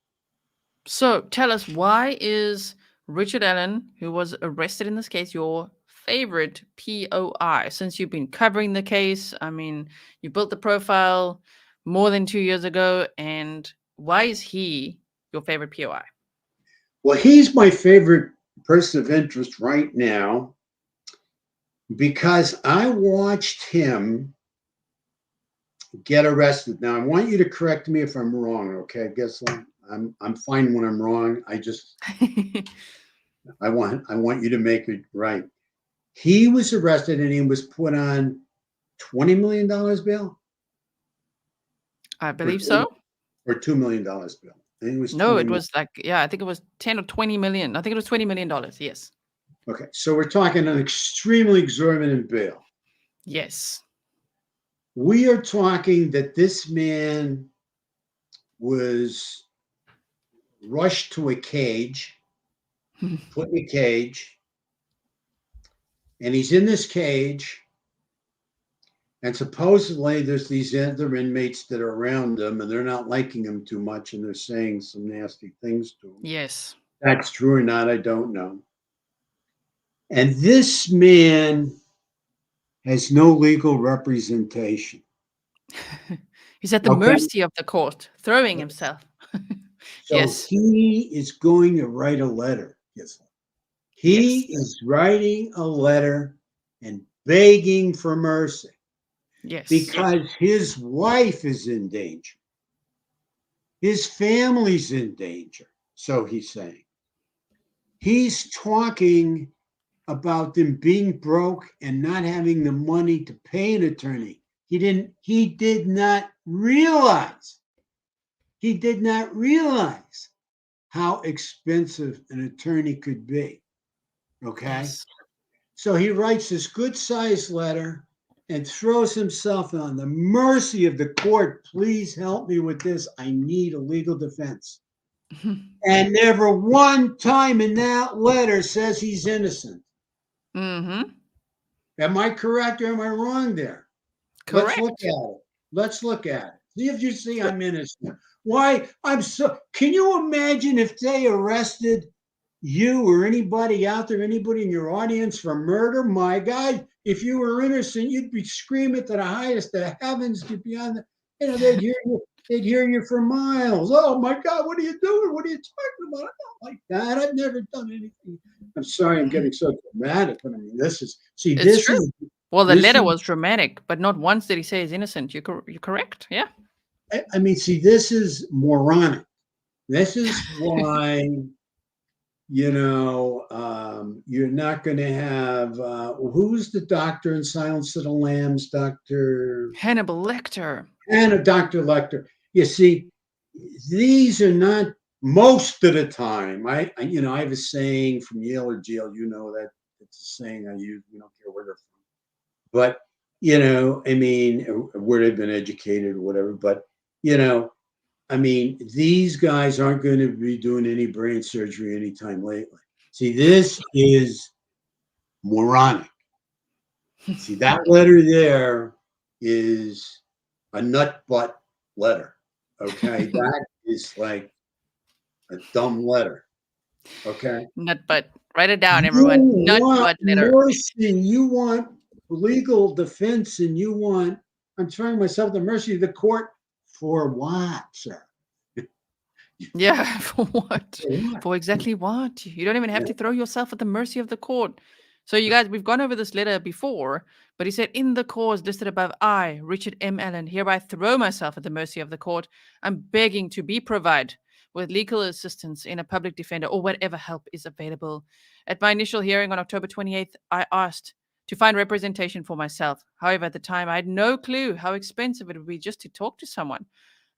So tell us, why is Richard Allen, who was arrested in this case, your favorite POI? Since you've been covering the case, I mean, you built the profile more than 2 years ago, and why is he your favorite POI? Well, he's my favorite person of interest right now because I watched him get arrested. Now, I want you to correct me if I'm wrong. Okay, I guess I'm fine when I'm wrong. I want you to make it right. He was arrested and he was put on $20 million bail I or believe so. $2 million bail. I think it was No, 20 it million. was like, yeah, I think it was 10 or 20 million. I think it was $20 million. Yes. Okay, so we're talking an extremely exorbitant bail. Yes. We are talking that this man was rushed to a cage, put in a cage, and he's in this cage. And supposedly there's these other inmates that are around him and they're not liking him too much and they're saying some nasty things to him. Yes. That's true or not, I don't know. And this man has no legal representation. He's at the Okay. mercy of the court, throwing himself. So Yes. he is going to write a letter. Yes. He Yes. is writing a letter and begging for mercy Yes. because his wife is in danger. His family's in danger. So he's saying. He's talking about them being broke and not having the money to pay an attorney. He did not realize how expensive an attorney could be. Okay. Yes. So he writes this good sized letter and throws himself on the mercy of the court. Please help me with this. I need a legal defense. And never one time in that letter says he's innocent. Mm-hmm. Am I correct or am I wrong there? Let's look Correct. at it. Let's look at it. See if you see I'm innocent. Why? Can you imagine if they arrested you or anybody out there, anybody in your audience for murder? My God, if you were innocent, you'd be screaming to the highest of heavens. You'd be on the, they'd hear you for miles. Oh my God, what are you doing? What are you talking about? Oh my God, I've never done anything. I'm sorry, I'm getting so dramatic, but I mean, It's true. Well, the this letter is was dramatic, but not once did he say he's innocent. You're correct. Yeah. I mean, see, this is moronic. This is why, you're not going to have, who's the doctor in Silence of the Lambs, Dr. Hannibal Lecter. and Dr. Lecter. You see, these are not most of the time. I have a saying from Yale or Yale, that it's a saying I use, we don't care where they're from. But, I mean, where they've been educated or whatever. But, I mean, these guys aren't going to be doing any brain surgery anytime lately. See, this is moronic. See, that letter there is a nut butt letter. Okay. That is like a dumb letter. Okay. Nut butt. Write it down, You everyone. Nut want butt letter. mercy, you want legal defense, and you want, I'm throwing myself at the mercy of the court for what, sir? Yeah, for what? For what? For exactly what? You don't even have Yeah. to throw yourself at the mercy of the court. So, you guys, we've gone over this letter before, but he said, in the cause listed above, I, Richard M. Allen, hereby throw myself at the mercy of the court. I'm begging to be provided with legal assistance in a public defender or whatever help is available. At my initial hearing on October 28th, I asked to find representation for myself. However, at the time, I had no clue how expensive it would be just to talk to someone.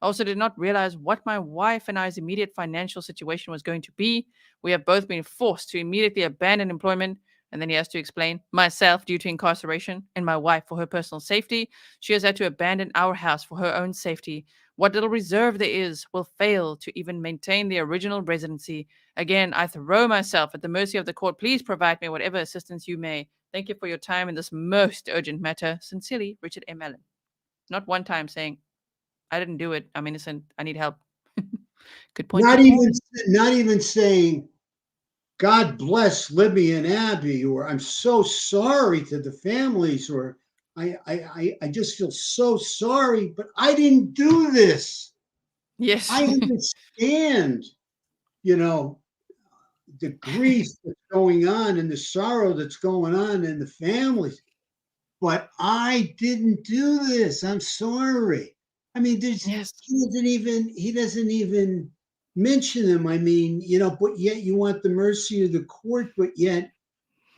I also did not realize what my wife and I's immediate financial situation was going to be. We have both been forced to immediately abandon employment. And then he has to explain myself due to incarceration and my wife for her personal safety. She has had to abandon our house for her own safety. What little reserve there is will fail to even maintain the original residency. Again, I throw myself at the mercy of the court. Please provide me whatever assistance you may. Thank you for your time in this most urgent matter. Sincerely, Richard M. Allen. Not one time saying, I didn't do it. I'm innocent. I need help. Good point. Not Good even point. not even saying God bless Libby and Abby, or I'm so sorry to the families, or I just feel so sorry, but I didn't do this. Yes. I understand, you know, the grief that's going on and the sorrow that's going on in the families, but I didn't do this. I'm sorry. I mean, Yes. he doesn't even mention them. I mean, but yet you want the mercy of the court, but yet,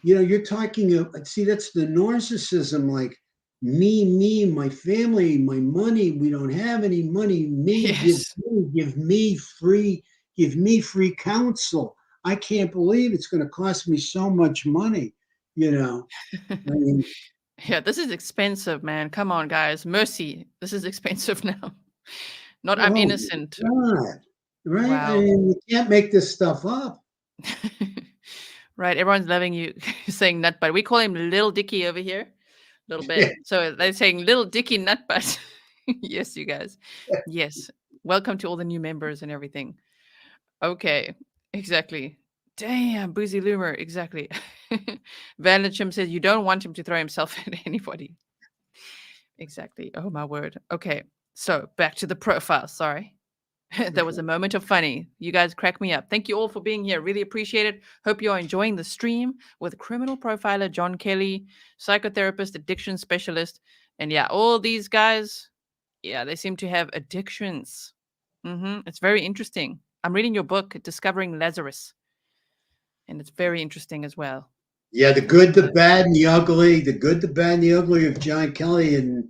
you're talking about, see, that's the narcissism, like me, my family, my money. We don't have any money. Yes. Give me free counsel. I can't believe it's going to cost me so much money. I mean, Yeah, this is expensive, man. Come on, guys. Mercy. This is expensive now. Not I'm oh innocent. my God, right? I Wow. mean, you can't make this stuff up. Right. Everyone's loving you saying nut butt. We call him Little Dicky over here. A little bit. So they're saying Little Dicky nut butt. Yes, you guys. Yes. Welcome to all the new members and everything. Okay. Exactly. Damn, Boozy Loomer. Exactly. Vanachim says you don't want him to throw himself at anybody. Exactly. Oh, my word. Okay. So back to the profile. Sorry. There was a moment of funny. You guys crack me up. Thank you all for being here. Really appreciate it. Hope you're enjoying the stream with criminal profiler John Kelly, psychotherapist, addiction specialist. And yeah, all these guys, yeah, they seem to have addictions. It's very interesting. I'm reading your book, Discovering Lazarus, and it's very interesting as well. Yeah, the good, the bad, and the ugly. The good, the bad, and the ugly of John Kelly. And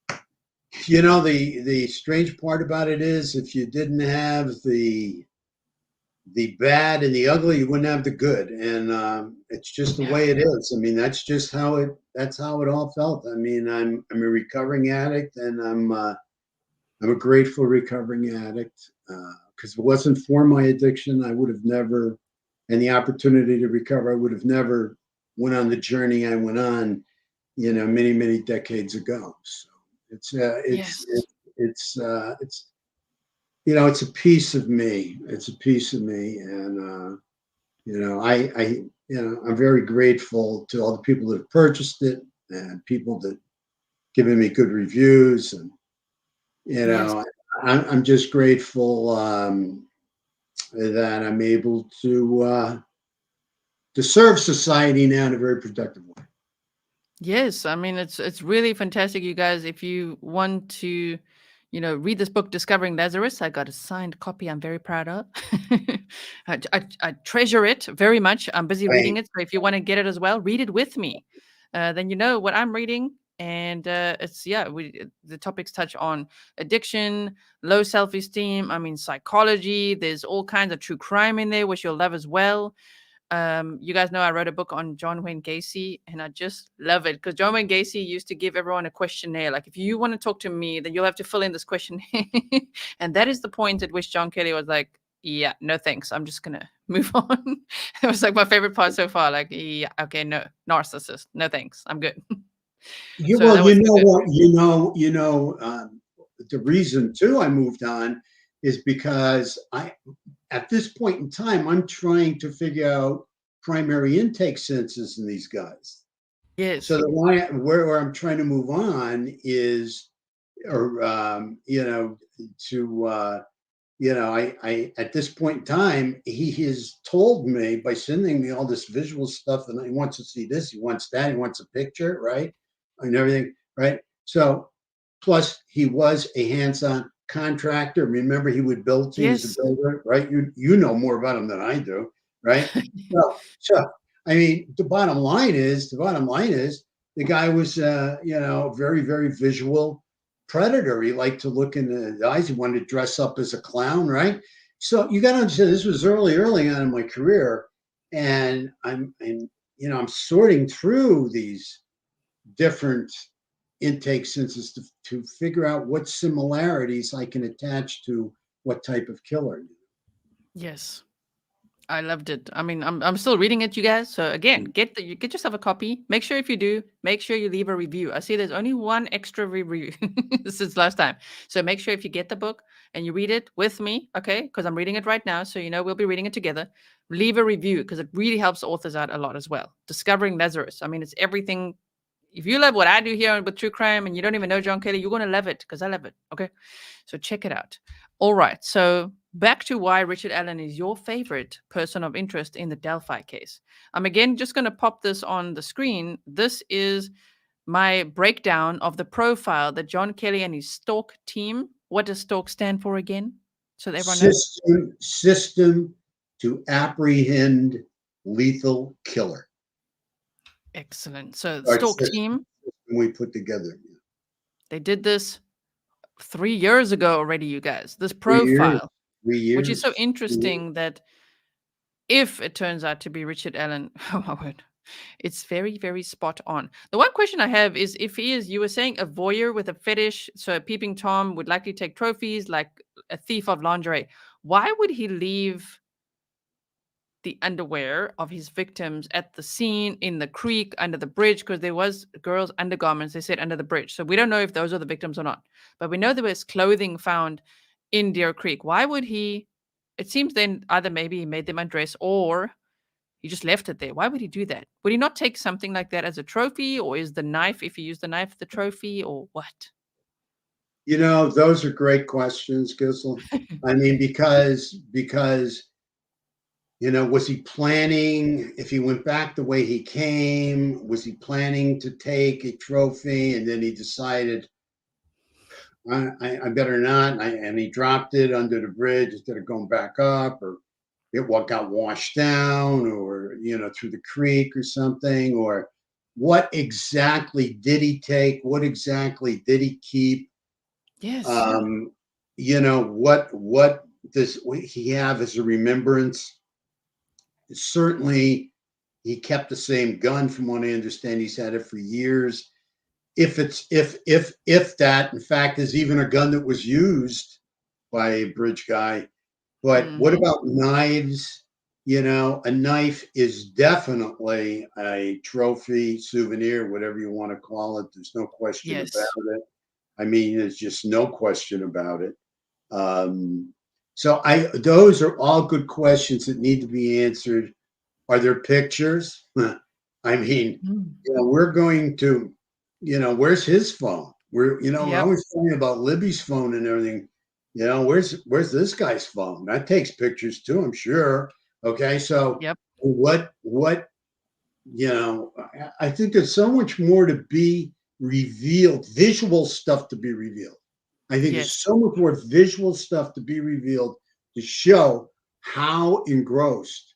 the strange part about it is, if you didn't have the bad and the ugly, you wouldn't have the good. And it's just the way it is. I mean, that's just how it. That's how it all felt. I mean, I'm a recovering addict, and I'm a grateful recovering addict. Because if it wasn't for my addiction, I would have never, and the opportunity to recover, I would have never went on the journey I went on, many, many decades ago. So it's it's a piece of me. It's a piece of me, and I'm very grateful to all the people that have purchased it and people that given me good reviews, and I'm just grateful that I'm able to serve society now in a very productive way. Yes, I mean it's really fantastic, you guys. If you want to, read this book, Discovering Lazarus, I got a signed copy. I'm very proud of. I treasure it very much. I'm busy reading it, so if you want to get it as well, read it with me. Then you know what I'm reading, and the topics touch on addiction, low self-esteem. I mean psychology. There's all kinds of true crime in there, which you'll love as well. You guys know I wrote a book on John Wayne Gacy, and I just love it because John Wayne Gacy used to give everyone a questionnaire. Like, if you want to talk to me, then you'll have to fill in this questionnaire. And that is the point at which John Kelly was like, yeah, no thanks. I'm just going to move on. It was like my favorite part so far. Like, yeah, okay, no, narcissist. No thanks. I'm good. The reason too I moved on is because at this point in time, I'm trying to figure out primary intake senses in these guys. Yes. So where I'm trying to move on is, I at this point in time, he has told me by sending me all this visual stuff, and he wants to see this, he wants that, he wants a picture, right, and everything, right? So, plus he was a hands-on contractor. Remember, he would build things. Yes. A builder, right? You know more about him than I do, right? so I mean, the bottom line is the guy was very, very visual predator. He liked to look in the eyes. He wanted to dress up as a clown, right? So you got to understand, this was early on in my career, and I'm sorting through these different intake senses to figure out what similarities I can attach to what type of killer. Yes, I loved it. I mean, I'm still reading it, you guys. So again, get yourself a copy. Make sure if you do, make sure you leave a review. I see there's only one extra review since last time. So make sure if you get the book and you read it with me, okay? Because I'm reading it right now, so we'll be reading it together. Leave a review because it really helps authors out a lot as well. Discovering Lazarus. I mean, it's everything. If you love what I do here with true crime and you don't even know John Kelly, you're going to love it because I love it. Okay. So check it out. All right. So back to why Richard Allen is your favorite person of interest in the Delphi case. I'm again just going to pop this on the screen. This is my breakdown of the profile that John Kelly and his S.T.A.L.K team. What does S.T.A.L.K stand for again? So that everyone knows. System to Apprehend Lethal Killer. Excellent. So the S.T.A.L.K team we put together. They did this 3 years ago already, you guys. This profile, 3 years. Which is so interesting that if it turns out to be Richard Allen, oh my word, it's very, very spot on. The one question I have is if he is, you were saying, a voyeur with a fetish, so a peeping Tom would likely take trophies like a thief of lingerie. Why would he leave the underwear of his victims at the scene, in the creek, under the bridge? Because there was girls' undergarments, they said, under the bridge. So we don't know if those are the victims or not. But we know there was clothing found in Deer Creek. Why would he? It seems then either maybe he made them undress or he just left it there. Why would he do that? Would he not take something like that as a trophy? Or is the knife, if he used the knife, the trophy, or what? Those are great questions, Grizzly. I mean, because was he planning, if he went back the way he came, was he planning to take a trophy and then he decided, I better not. And he dropped it under the bridge instead of going back up, or it got washed down, or through the creek or something, or what exactly did he take? What exactly did he keep? Yes. What does he have as a remembrance? Certainly, he kept the same gun. From what I understand, he's had it for years. If that in fact is even a gun that was used by a bridge guy. But what about knives? A knife is definitely a trophy, souvenir, whatever you want to call it. There's no question Yes. about it. I mean, there's just no question about it. So those are all good questions that need to be answered. Are there pictures? I mean, we're going to, where's his phone? We're Yep. always talking about Libby's phone and everything. Where's this guy's phone? That takes pictures too, I'm sure. Okay, so Yep. what I think there's so much more to be revealed, visual stuff to be revealed. I think there's Yes. so much more visual stuff to be revealed to show how engrossed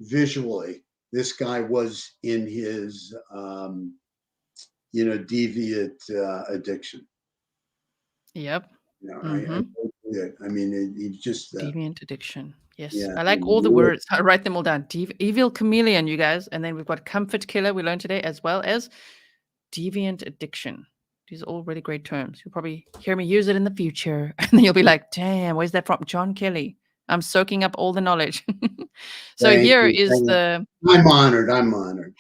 visually this guy was in his deviant addiction. Yep. I mean, he just Deviant addiction. Yes. yeah. I like all the words. I write them all down. Evil chameleon, you guys. And then we've got comfort killer we learned today, as well as deviant addiction. These are all really great terms. You'll probably hear me use it in the future. And then you'll be like, damn, where's that from? John Kelly. I'm soaking up all the knowledge. So Thank here you. is the I'm honored.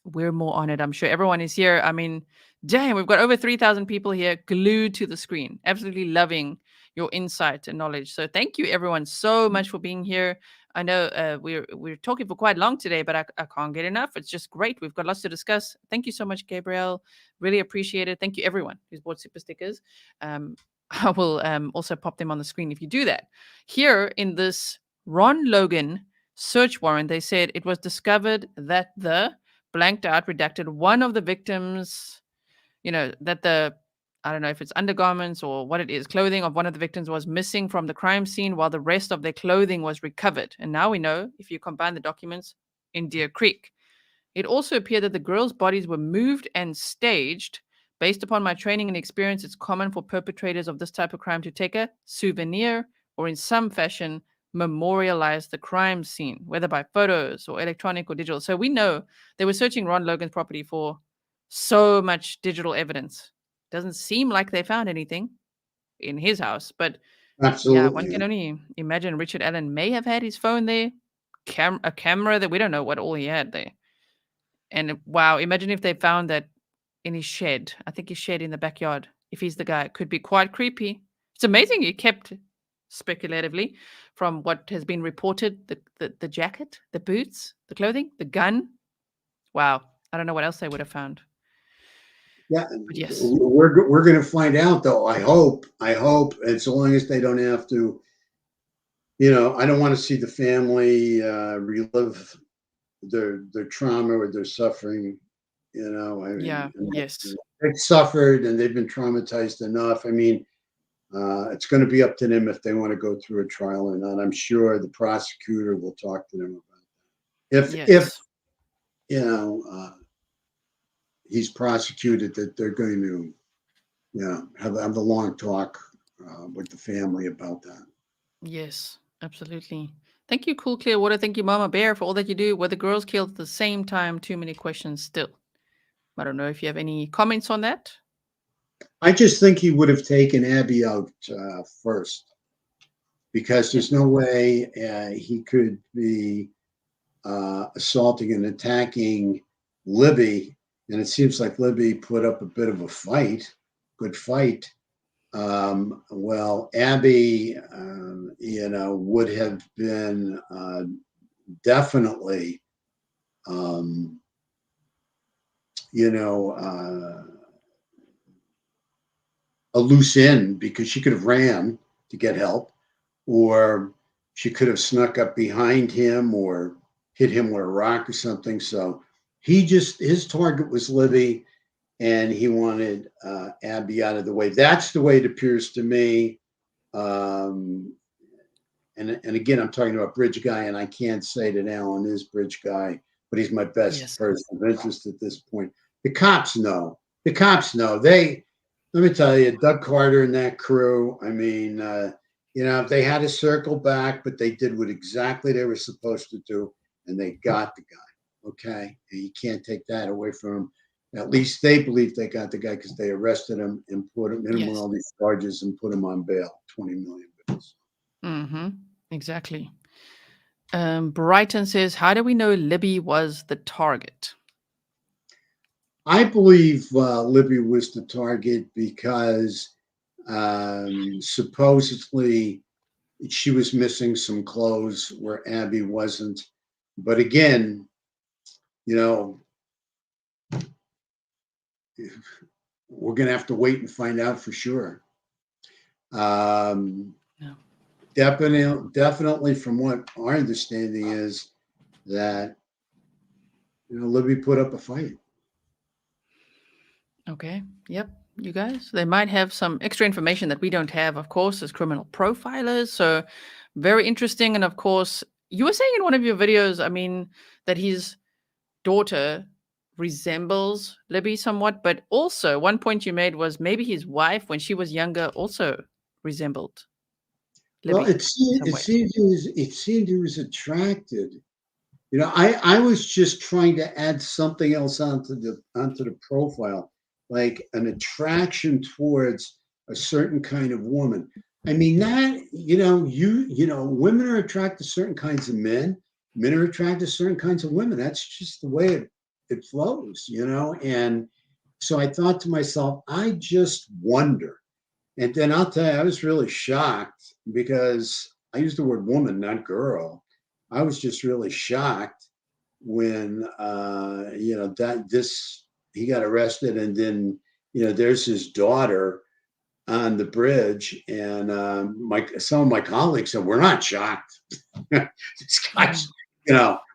we're more honored. I'm sure everyone is here. I mean, damn, we've got over 3,000 people here glued to the screen, absolutely loving your insight and knowledge. So thank you, everyone, so much for being here. I know we're talking for quite long today, but I can't get enough. It's just great. We've got lots to discuss. Thank you so much, Gabrielle. Really appreciate it. Thank you, everyone who's bought super stickers. I will also pop them on the screen if you do that. Here in this Ron Logan search warrant, they said it was discovered that the blanked out, redacted one of the victims, that I don't know if it's undergarments or what it is, clothing of one of the victims was missing from the crime scene while the rest of their clothing was recovered. And now we know, if you combine the documents, in Deer Creek. It also appeared that the girls' bodies were moved and staged. Based upon my training and experience, it's common for perpetrators of this type of crime to take a souvenir or in some fashion memorialize the crime scene, whether by photos or electronic or digital. So we know they were searching Ron Logan's property for so much digital evidence. Doesn't seem like they found anything in his house, but yeah, one Absolutely. can only imagine Richard Allen may have had his phone there, a camera that we don't know what all he had there. And wow, imagine if they found that in his shed. I think his shed in the backyard. If he's the guy, it could be quite creepy. It's amazing he kept, speculatively, from what has been reported, the jacket, the boots, the clothing, the gun. Wow. I don't know what else they would have found. Yeah, But yes. we're going to find out though. I hope, as long as they don't have to. I don't want to see the family relive their trauma or their suffering. I Yeah. mean, Yes. they've suffered and they've been traumatized enough. I mean, it's going to be up to them if they want to go through a trial or not. I'm sure the prosecutor will talk to them about that. If Yes. he's prosecuted, that they're going to have the long talk with the family about that. Yes. Absolutely. Thank you, Cool Clear Water. Thank you, Mama Bear, for all that you do. Were the girls killed at the same time? Too many questions still. I don't know if you have any comments on that. I just think he would have taken Abby out first, because Yes. there's no way he could be assaulting and attacking Libby. And it seems like Libby put up a bit of a good fight. Well, Abby, would have been definitely, you know, a loose end, because she could have ran to get help, or she could have snuck up behind him or hit him with a rock or something. So his target was Libby, and he wanted Abby out of the way. That's the way it appears to me. And again, I'm talking about Bridge Guy, and I can't say that Alan is Bridge Guy, but he's my best Yes. person of interest at this point. The cops know. The cops know. Let me tell you, Doug Carter and that crew. I mean, if they had to circle back, but they did what exactly they were supposed to do, and they got the guy. Okay, and you can't take that away from them. At least they believe they got the guy because they arrested him and put him in all these charges and put him on bail, 20 million bills. Mm-hmm. Exactly. Brighton says, how do we know Libby was the target? I believe Libby was the target because supposedly she was missing some clothes where Abby wasn't. But again, we're going to have to wait and find out for sure. Definitely from what our understanding is that, Libby put up a fight. Okay. Yep. You guys, they might have some extra information that we don't have, of course, as criminal profilers. So very interesting. And of course, you were saying in one of your videos, I mean, that his daughter resembles Libby somewhat, but also one point you made was maybe his wife, when she was younger, also resembled Libby. Well, it seemed he was attracted. I was just trying to add something else onto the profile, like an attraction towards a certain kind of woman. I mean, that women are attracted to certain kinds of men. Men are attracted to certain kinds of women. That's just the way it flows, And so I thought to myself, I just wonder. And then I'll tell you, I was really shocked because I used the word woman, not girl. I was just really shocked when he got arrested, and then there's his daughter on the bridge, and some of my colleagues said, we're not shocked. This guy's,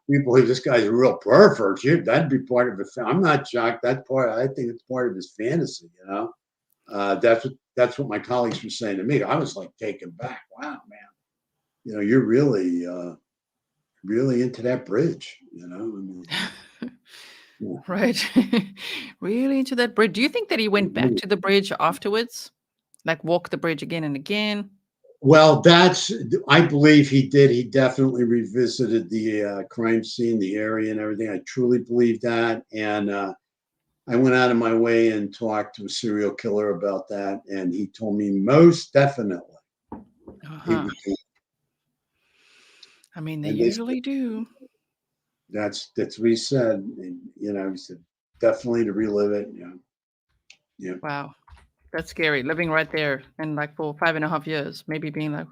we believe this guy's a real pervert. That'd be part of it. I'm not shocked. I think it's part of his fantasy. That's what my colleagues were saying to me. I was like taken back. Wow, man, you're really into that bridge. Right. Really into that bridge. Do you think that he went back to the bridge afterwards, like walked the bridge again and again? Well, I believe he did. He definitely revisited the crime scene, the area, and everything. I truly believe that, and I went out of my way and talked to a serial killer about that, and he told me most definitely. I mean, they usually do. That's what he said. And, he said definitely to relive it. Yeah. Wow, that's scary. Living right there and like for 5.5 years, maybe being like,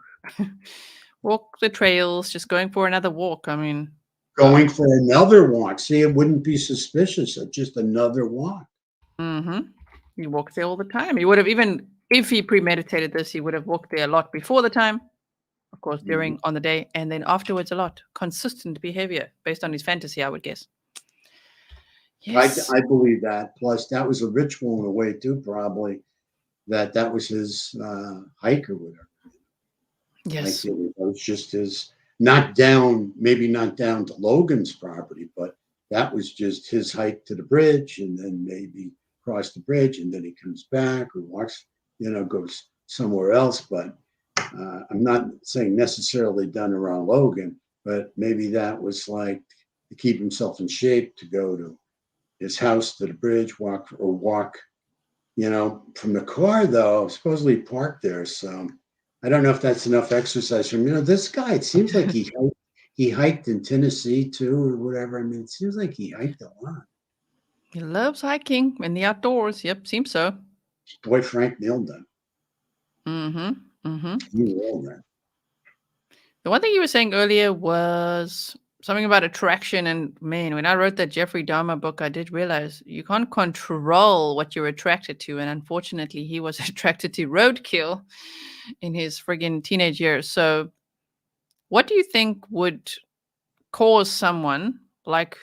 walk the trails, just going for another walk. I mean, going for another walk. See, it wouldn't be suspicious of just another walk. Mm-hmm. He walks there all the time. He would have, even if he premeditated this, he would have walked there a lot before the time, of course, during on the day, and then afterwards a lot. Consistent behavior based on his fantasy, I would guess. Yes. I believe that. Plus, that was a ritual in a way too, probably. That was his hike or whatever. Yes. Like it was just his, maybe not down to Logan's property, but that was just his hike to the bridge, and then maybe cross the bridge, and then he comes back or walks, goes somewhere else. But I'm not saying necessarily done around Logan, but maybe that was like to keep himself in shape to go to his house to the bridge, walk, from the car, though, supposedly parked there. So I don't know if that's enough exercise for him. This guy, it seems like he hiked in Tennessee too, or whatever. I mean, it seems like he hiked a lot. He loves hiking in the outdoors. Yep, seems so. Boy, Frank nailed that. He nailed that. The one thing you were saying earlier was something about attraction, and man, when I wrote that Jeffrey Dahmer book, I did realize you can't control what you're attracted to, and unfortunately, he was attracted to roadkill in his friggin' teenage years. So, what do you think would cause someone like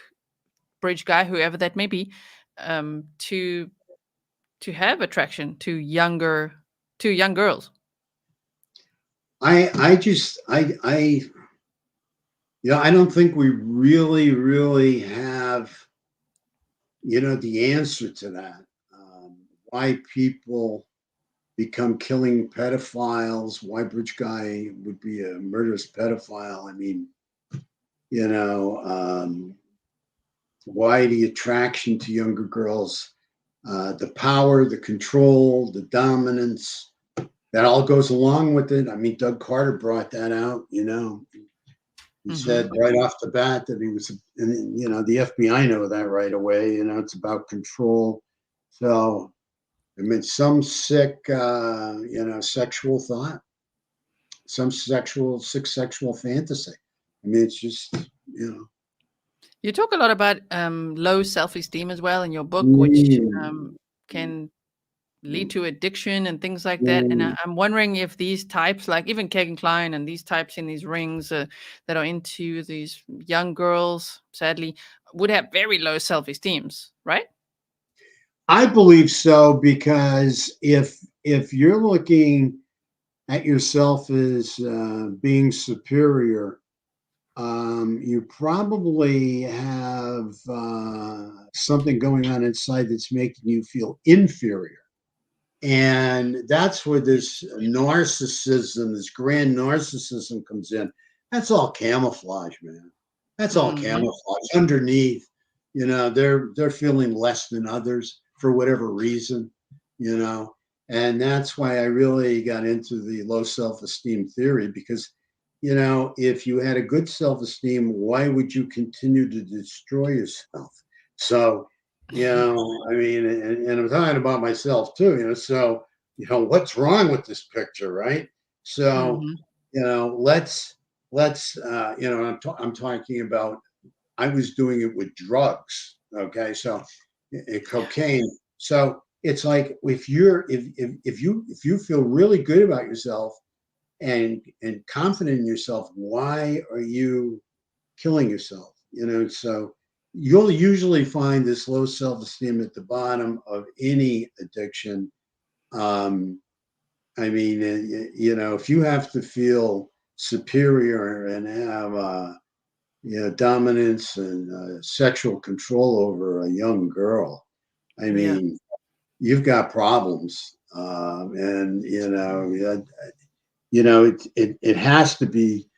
Bridge Guy, whoever that may be, to to have attraction to young girls? I just I I don't think we really have the answer to that. Why people become killing pedophiles? Why Bridge Guy would be a murderous pedophile? I mean, you know, why the attraction to younger girls? The power, the control, the dominance. That all goes along with it. I mean, Doug Carter brought that out. He said right off the bat that he was, and the FBI know that right away. It's about control. So, I mean, some sick, sexual thought, some sick sexual fantasy. I mean, it's just, You talk a lot about low self-esteem as well in your book, which mm, can lead to addiction and things like that. And mm. I'm wondering if these types, like even Kegan Kline and these types in these rings that are into these young girls, sadly, would have very low self-esteems, right? I believe so because if you're looking at yourself as being superior, you probably have something going on inside that's making you feel inferior. And that's where this narcissism, this grand narcissism comes in. That's all camouflage, man. That's all Hmm. camouflage. Underneath, they're feeling less than others for whatever reason, you know. And that's why I really got into the low self-esteem theory because, if you had a good self-esteem, why would you continue to destroy yourself? So I mean, and I'm talking about myself too, so, what's wrong with this picture, right? So, Hmm. I'm talking about, I was doing it with drugs. Okay. So, cocaine. So it's like, if you feel really good about yourself and confident in yourself, why are you killing yourself? So you'll usually find this low self-esteem at the bottom of any addiction. Um, I mean, if you have to feel superior and have, dominance and sexual control over a young girl, I Yeah. mean, you've got problems. And, it has to be,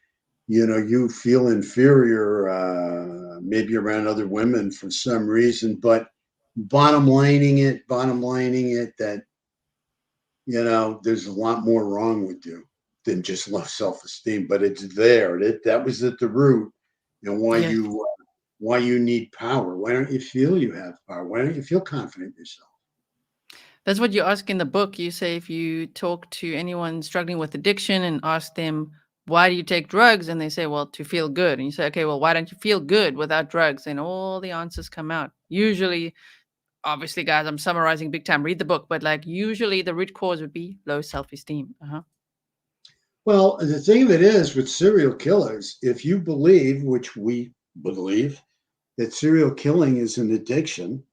you feel inferior, maybe around other women for some reason, but bottom lining it that, there's a lot more wrong with you than just low self-esteem, but it's there. That was at the root, and Yes. why you need power. Why don't you feel you have power? Why don't you feel confident in yourself? That's what you ask in the book. You say if you talk to anyone struggling with addiction and ask them, why do you take drugs? And they say, well, to feel good. And you say, okay, well, why don't you feel good without drugs? And all the answers come out. Usually, obviously, guys, I'm summarizing big time. Read the book. But like usually the root cause would be low self-esteem. Uh-huh. Well, the thing of it is with serial killers, if you believe, which we believe, that serial killing is an addiction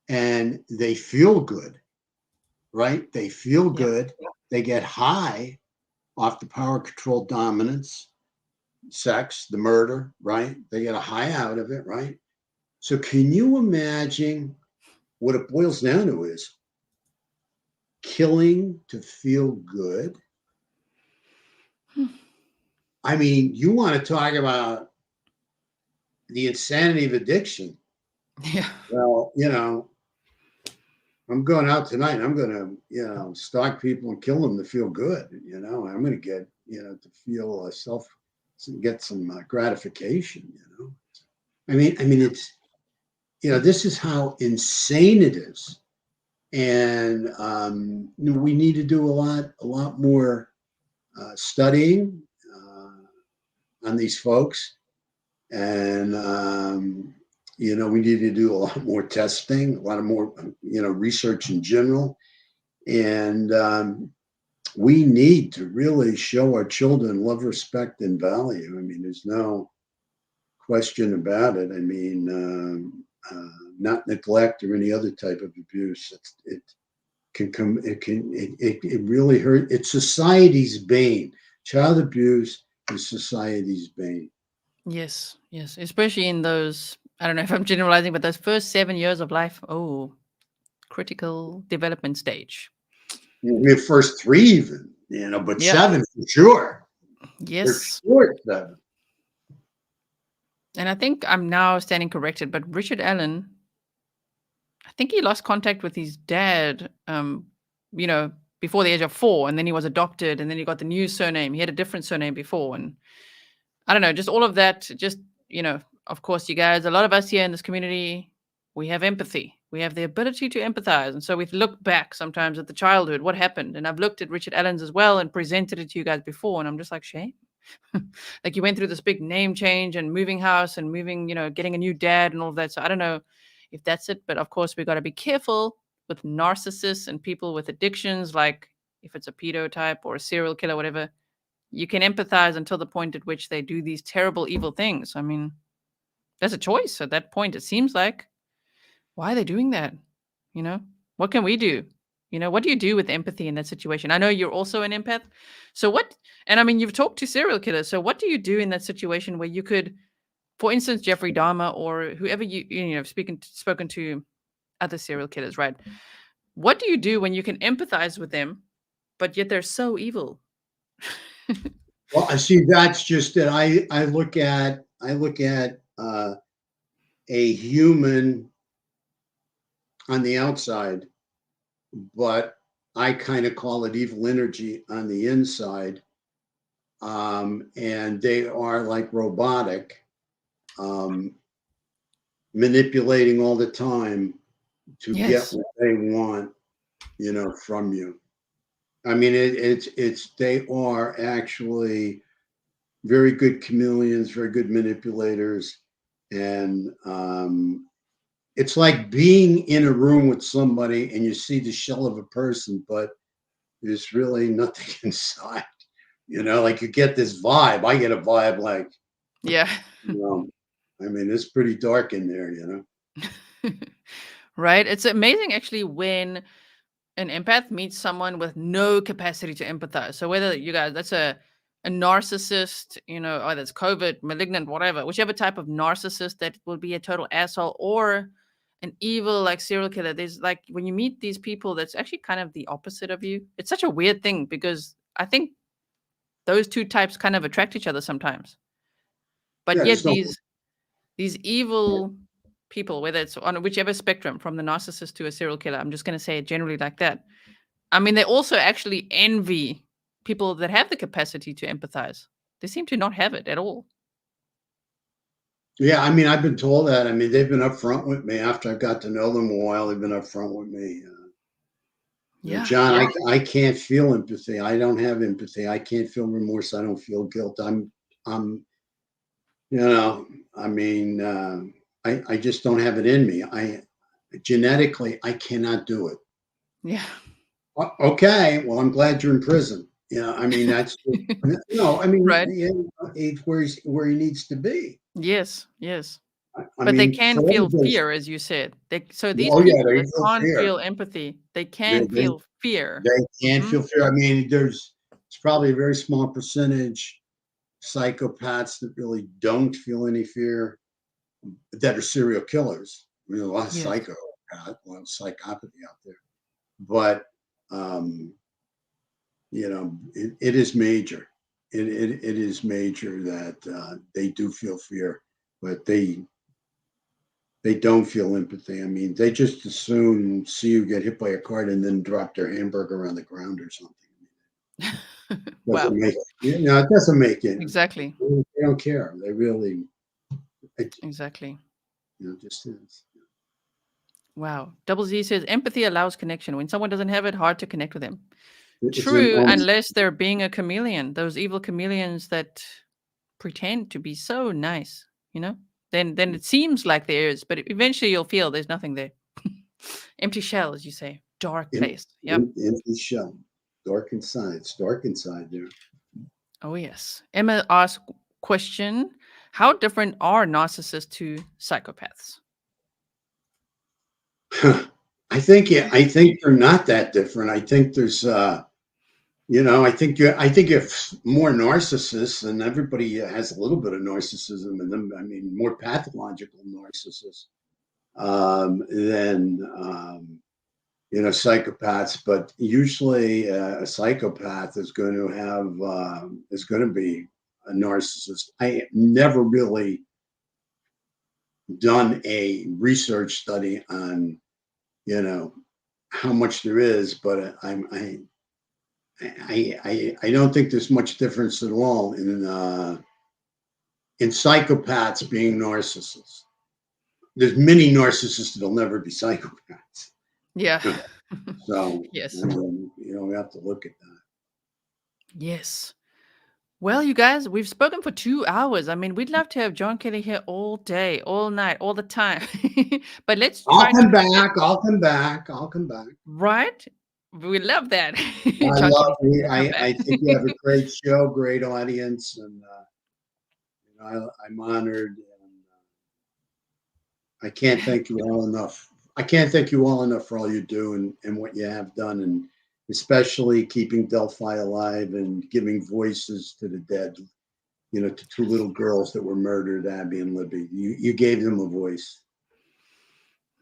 and they feel good, right? They feel Yeah. good. They get high off the power, control, dominance, sex, the murder, right? They get a high out of it, right? So can you imagine what it boils down to is killing to feel good? I mean, you want to talk about the insanity of addiction. Yeah. Well, I'm going out tonight and I'm going to, stalk people and kill them to feel good. I'm going to get, to feel get some gratification, I mean, it's, this is how insane it is. And we need to do a lot more studying on these folks. And, we need to do a lot more testing, a lot of more, research in general. And we need to really show our children love, respect, and value. I mean, there's no question about it. I mean, not neglect or any other type of abuse. can come. It really hurt. It's society's bane. Child abuse is society's bane. Yes, yes. Especially in those, I don't know if I'm generalizing, but those first 7 years of life. Oh, critical development stage. The first 3 even, but Yeah. 7 for sure. For Yes. sure 7. And I think I'm now standing corrected, but Richard Allen, I think he lost contact with his dad, before the age of 4, and then he was adopted, and then he got the new surname. He had a different surname before, and I don't know, just all of that. Just of course, you guys, a lot of us here in this community, we have empathy. We have the ability to empathize, and so we look back sometimes at the childhood, what happened. And I've looked at Richard Allen's as well and presented it to you guys before, and I'm just like, shame. Like you went through this big name change and moving house and moving, getting a new dad and all of that. So I don't know if that's it, but of course we got to be careful with narcissists and people with addictions. Like if it's a pedo type or a serial killer, whatever, you can empathize until the point at which they do these terrible, evil things. I mean, there's a choice at that point. It seems like, why are they doing that? What can we do? What do you do with empathy in that situation? I know you're also an empath. So what, and I mean, you've talked to serial killers. So what do you do in that situation where you could, for instance, Jeffrey Dahmer or whoever spoken to other serial killers, right? What do you do when you can empathize with them, but yet they're so evil? Well, I see. That's just that. I look at a human on the outside, but I kind of call it evil energy on the inside. And they are like robotic, manipulating all the time to get Yes. what they want, from you. I mean, they are actually very good chameleons, very good manipulators, and it's like being in a room with somebody and you see the shell of a person, but there's really nothing inside. Like you get this vibe. I get a vibe like, Yeah. I mean, it's pretty dark in there, Right. It's amazing actually when an empath meets someone with no capacity to empathize. So whether you guys, that's a narcissist, or that's COVID, malignant, whatever, whichever type of narcissist that will be a total asshole, or an evil like serial killer. There's like when you meet these people, that's actually kind of the opposite of you. It's such a weird thing because I think those two types kind of attract each other sometimes. But Yeah, yet there's no. these evil people, whether it's on whichever spectrum, from the narcissist to a serial killer, I'm just going to say it generally like that. I mean, they also actually envy people that have the capacity to empathize. They seem to not have it at all. Yeah, I mean, I've been told that. I mean, they've been upfront with me after I've got to know them a while. They've been upfront with me. Yeah. John, I can't feel empathy. I don't have empathy. I can't feel remorse. I don't feel guilt. I'm, I mean, I just don't have it in me. Genetically, I cannot do it. Yeah. Okay, well, I'm glad you're in prison. I mean, that's I mean, Right. he's where he needs to be. Yes. Yes. I But they mean, can for feel those, fear, as you said. So these oh yeah, people they that feel can't fear. feel empathy, they They, can they feel fear. they can't Mhm. feel fear. I mean, it's probably a very small percentage psychopaths that really don't feel any fear that are serial killers. I mean, a lot of Yes. a lot of psychopathy out there, but it is major. It is major that they do feel fear, but they don't feel empathy. I mean, they just assume see you get hit by a car and then drop their hamburger on the ground or something. Wow. Doesn't make it doesn't make it. Exactly. They don't care. They really, Exactly. just is. Wow. Double Z says empathy allows connection. When someone doesn't have it, hard to connect with them. It's an True, unless they're being a chameleon. Those evil chameleons that pretend to be so nice, then it seems like there is, but eventually you'll feel there's nothing there. Empty shell, as you say. Dark place. Yep. empty shell, dark inside. It's dark inside there. Oh, yes. Emma asked question, how different are narcissists to psychopaths? I think I think they're not that different. I think there's I think you have more narcissists, and everybody has a little bit of narcissism in them. I mean, more pathological narcissists than psychopaths. But usually, a psychopath is going to be a narcissist. I never really done a research study on how much there is, but I don't think there's much difference at all in psychopaths being narcissists. There's many narcissists that'll never be psychopaths. Yeah. So Yes. we have to look at that. Yes. Well, you guys, we've spoken for 2 hours. I mean, we'd love to have John Kelly here all day, all night, all the time. But let's I'll try come to back. I'll come back. I'll come back. right. We love that. I John love Kelly says you. he'll come I back. think you have a great show, great audience, and I'm honored. And I can't thank you all enough. I can't thank you all enough for all you do and what you have done, and especially keeping Delphi alive and giving voices to the dead. To two little girls that were murdered, Abby and Libby. You gave them a voice.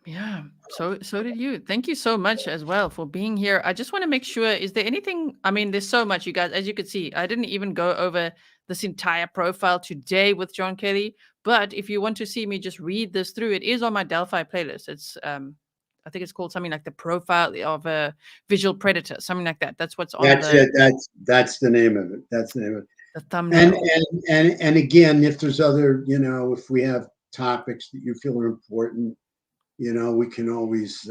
Yeah, so did you. Thank you so much as well for being here. I just want to make sure, is there anything, I mean, there's so much, you guys, as you could see, I didn't even go over this entire profile today with John Kelly, but if you want to see me just read this through, it is on my Delphi playlist. It's I think it's called something like the profile of a visual predator, something like that. That's what's on That's it. That's the name of it. That's the name of it. the And thumbnail. and again, if there's other, if we have topics that you feel are important, we can always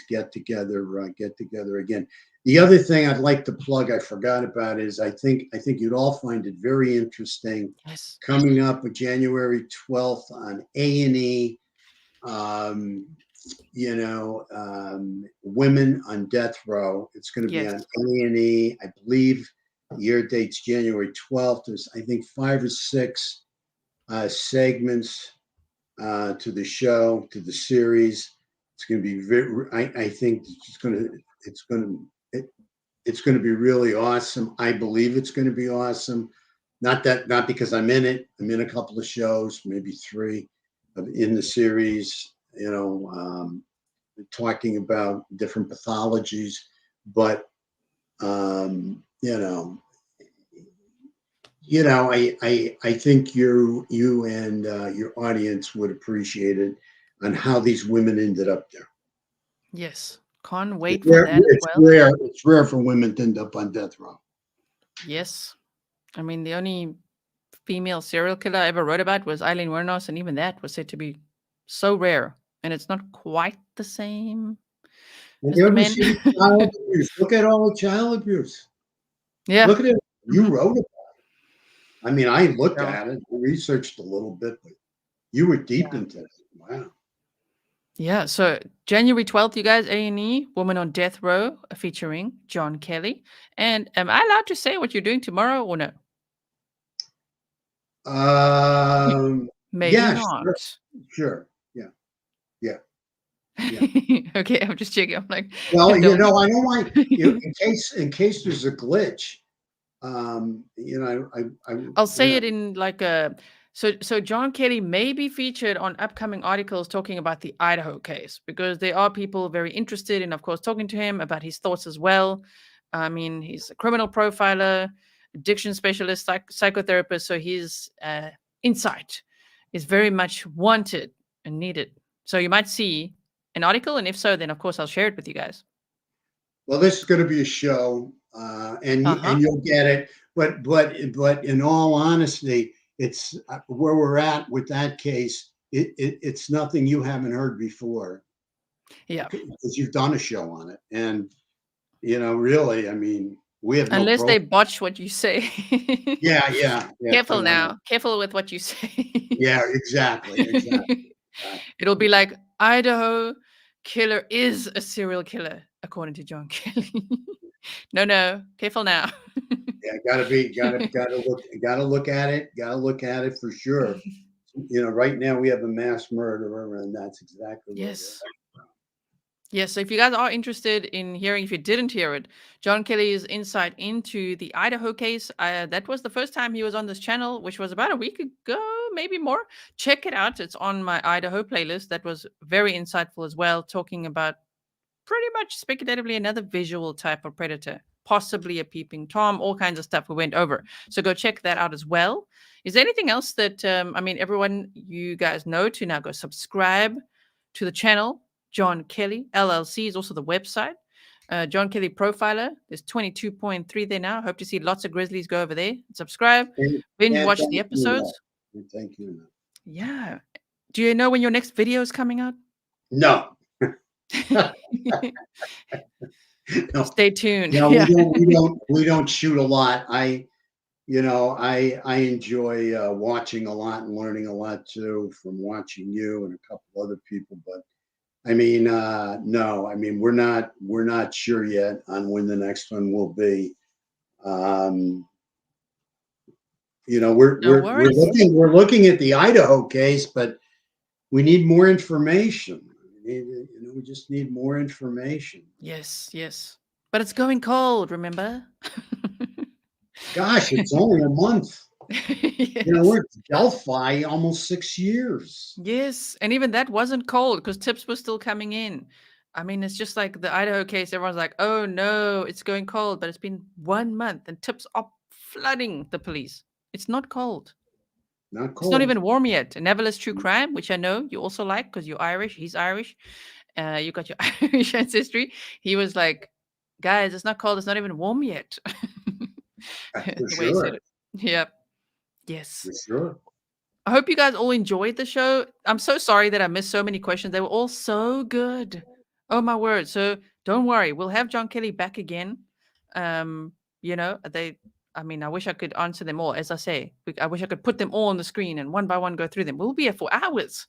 get together again. The other thing I'd like to plug, I forgot about, is I think you'd all find it very interesting. Yes. Coming up with January 12th on A&E, Women on Death Row. It's going to be Yes. on A&E. I believe the air date's January 12th. There's, I think, 5 or 6 segments to the show, to the series. It's going to be I think it's going to be really awesome. I believe it's going to be awesome. Not because I'm in it. I'm in a couple of shows, maybe 3 in the series. Talking about different pathologies, but I think you and your audience would appreciate it on how these women ended up there. Yes. Can't wait for that as well. It's rare for women to end up on death row. Yes. I mean, the only female serial killer I ever wrote about was Eileen Wuornos, and even that was said to be so rare, and it's not quite the same Have as you the ever men. seen child abuse? Look at all the child abuse. Yeah. Look at it. You wrote about it. I mean, I looked Yeah. at it, researched a little bit, but you were deep Yeah. into it. Wow. Yeah. So January 12th, you guys, A&E, Woman on Death Row, featuring John Kelly. And am I allowed to say what you're doing tomorrow or no? Maybe Yeah, not. sure. Yeah. Yeah. Okay, I'm just checking. I'm like, Well, I don't. I don't want in case there's a glitch. I'll say it in like a so John Kelly may be featured on upcoming articles talking about the Idaho case, because there are people very interested in, of course, talking to him about his thoughts as well. I mean, he's a criminal profiler, addiction specialist, psychotherapist, so his insight is very much wanted and needed. So you might see an article, and if so, then of course I'll share it with you guys. Well, this is going to be a show, and you'll get it. But in all honesty, it's where we're at with that case. It's nothing you haven't heard before. Yeah, because you've done a show on it, and really, I mean, we have no unless they problem. botch what you say. Yeah. Careful now. Careful with what you say. Yeah, exactly. It'll be like, Idaho killer is a serial killer, according to John Kelly. No. Careful now. Yeah, gotta look at it for sure. Right now we have a mass murderer, and that's exactly what it is. Yes. Yes, so if you guys are interested in hearing, if you didn't hear it, John Kelly's insight into the Idaho case, that was the first time he was on this channel, which was about a week ago, maybe more. Check it out. It's on my Idaho playlist. That was very insightful as well, talking about pretty much speculatively another visual type of predator, possibly a peeping Tom, all kinds of stuff we went over. So go check that out as well. Is there anything else that, I mean, everyone, you guys know to now go subscribe to the channel. John Kelly, LLC is also the website. John Kelly Profiler, there's 22.3 there now. Hope to see lots of Grizzlies go over there. Subscribe, binge watch the episodes. Thank you. Yeah. Do you know when your next video is coming out? No. No. Stay tuned. No, Yeah. we don't shoot a lot. I enjoy watching a lot and learning a lot too from watching you and a couple other people. But I mean, no, I mean we're not sure yet on when the next one will be. We're looking at the Idaho case, but we need more information. We just need more information. Yes. But it's going cold, remember? Gosh, it's only a month. Yes. We're at Delphi almost 6 years. Yes, and even that wasn't cold because tips were still coming in. I mean, it's just like the Idaho case. Everyone's like, oh no, it's going cold. But it's been 1 month and tips are flooding the police. It's not cold. Not cold. It's not even warm yet. Nevertheless, True Crime, which I know you also like because you're Irish. He's Irish. You got your Irish ancestry. He was like, guys, it's not cold. It's not even warm yet. For sure. Yep. Yes. For sure. I hope you guys all enjoyed the show. I'm so sorry that I missed so many questions. They were all so good. Oh my word. So don't worry. We'll have John Kelly back again. I wish I could answer them all. As I say, I wish I could put them all on the screen and one by one go through them. We'll be here for hours.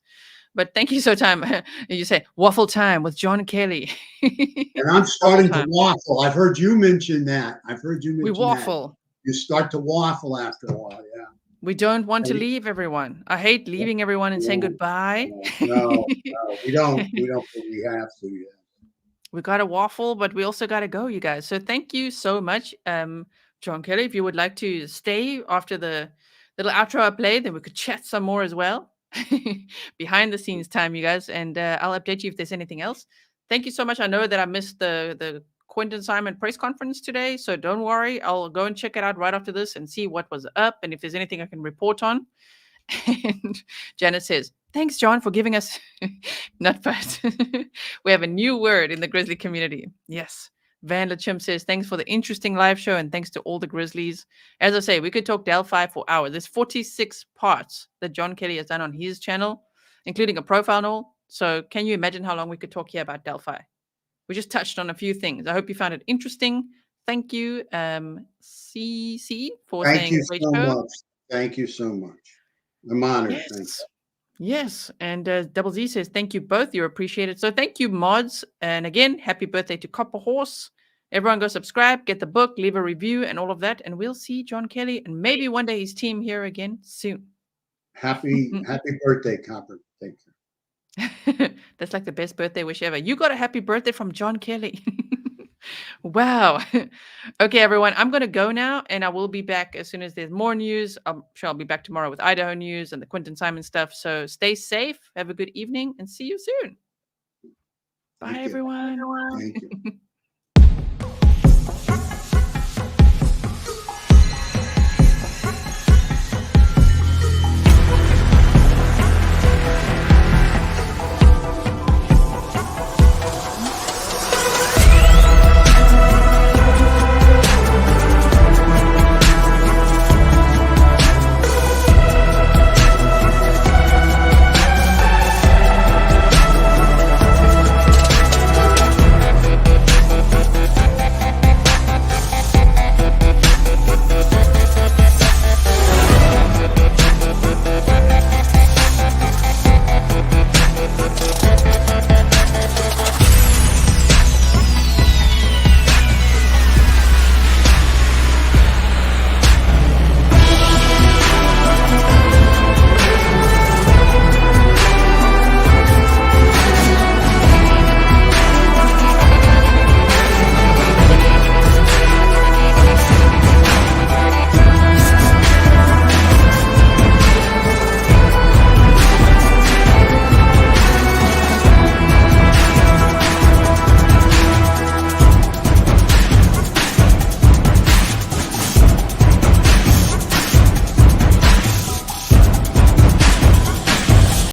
But thank you so time. You say waffle time with John Kelly. And I'm starting to waffle. I've heard you mention that. We waffle. That. You start to waffle after a while, yeah. We don't want to leave everyone. I hate leaving everyone and saying goodbye. No, we don't. We don't think we have to yet. We got to waffle, but we also got to go, you guys. So thank you so much, John Kelly. If you would like to stay after the little outro I played, then we could chat some more as well. Behind the scenes time, you guys. And I'll update you if there's anything else. Thank you so much. I know that I missed the Quentin Simon press conference today, so don't worry. I'll go and check it out right after this and see what was up and if there's anything I can report on. And Janet says, thanks, John, for giving us nutbutt. We have a new word in the Grizzly community. Yes. Van Lechim says, thanks for the interesting live show and thanks to all the Grizzlies. As I say, we could talk Delphi for hours. There's 46 parts that John Kelly has done on his channel, including a profile and all. So can you imagine how long we could talk here about Delphi? We just touched on a few things. I hope you found it interesting. Thank you, CC, for saying great show. Much. Thank you so much. I'm honored. Yes. Thanks. Yes. And Double Z says, thank you both. You're appreciated. So thank you, mods. And again, happy birthday to Copper Horse. Everyone go subscribe, get the book, leave a review and all of that. And we'll see John Kelly and maybe one day his team here again soon. Happy birthday, Copper. Thank you. That's like the best birthday wish ever. You got a happy birthday from John Kelly. Wow. Okay, everyone. I'm going to go now, and I will be back as soon as there's more news. I'm sure I'll be back tomorrow with Idaho news and the Quentin Simon stuff. So stay safe. Have a good evening, and see you soon. Bye, everyone. Thank you.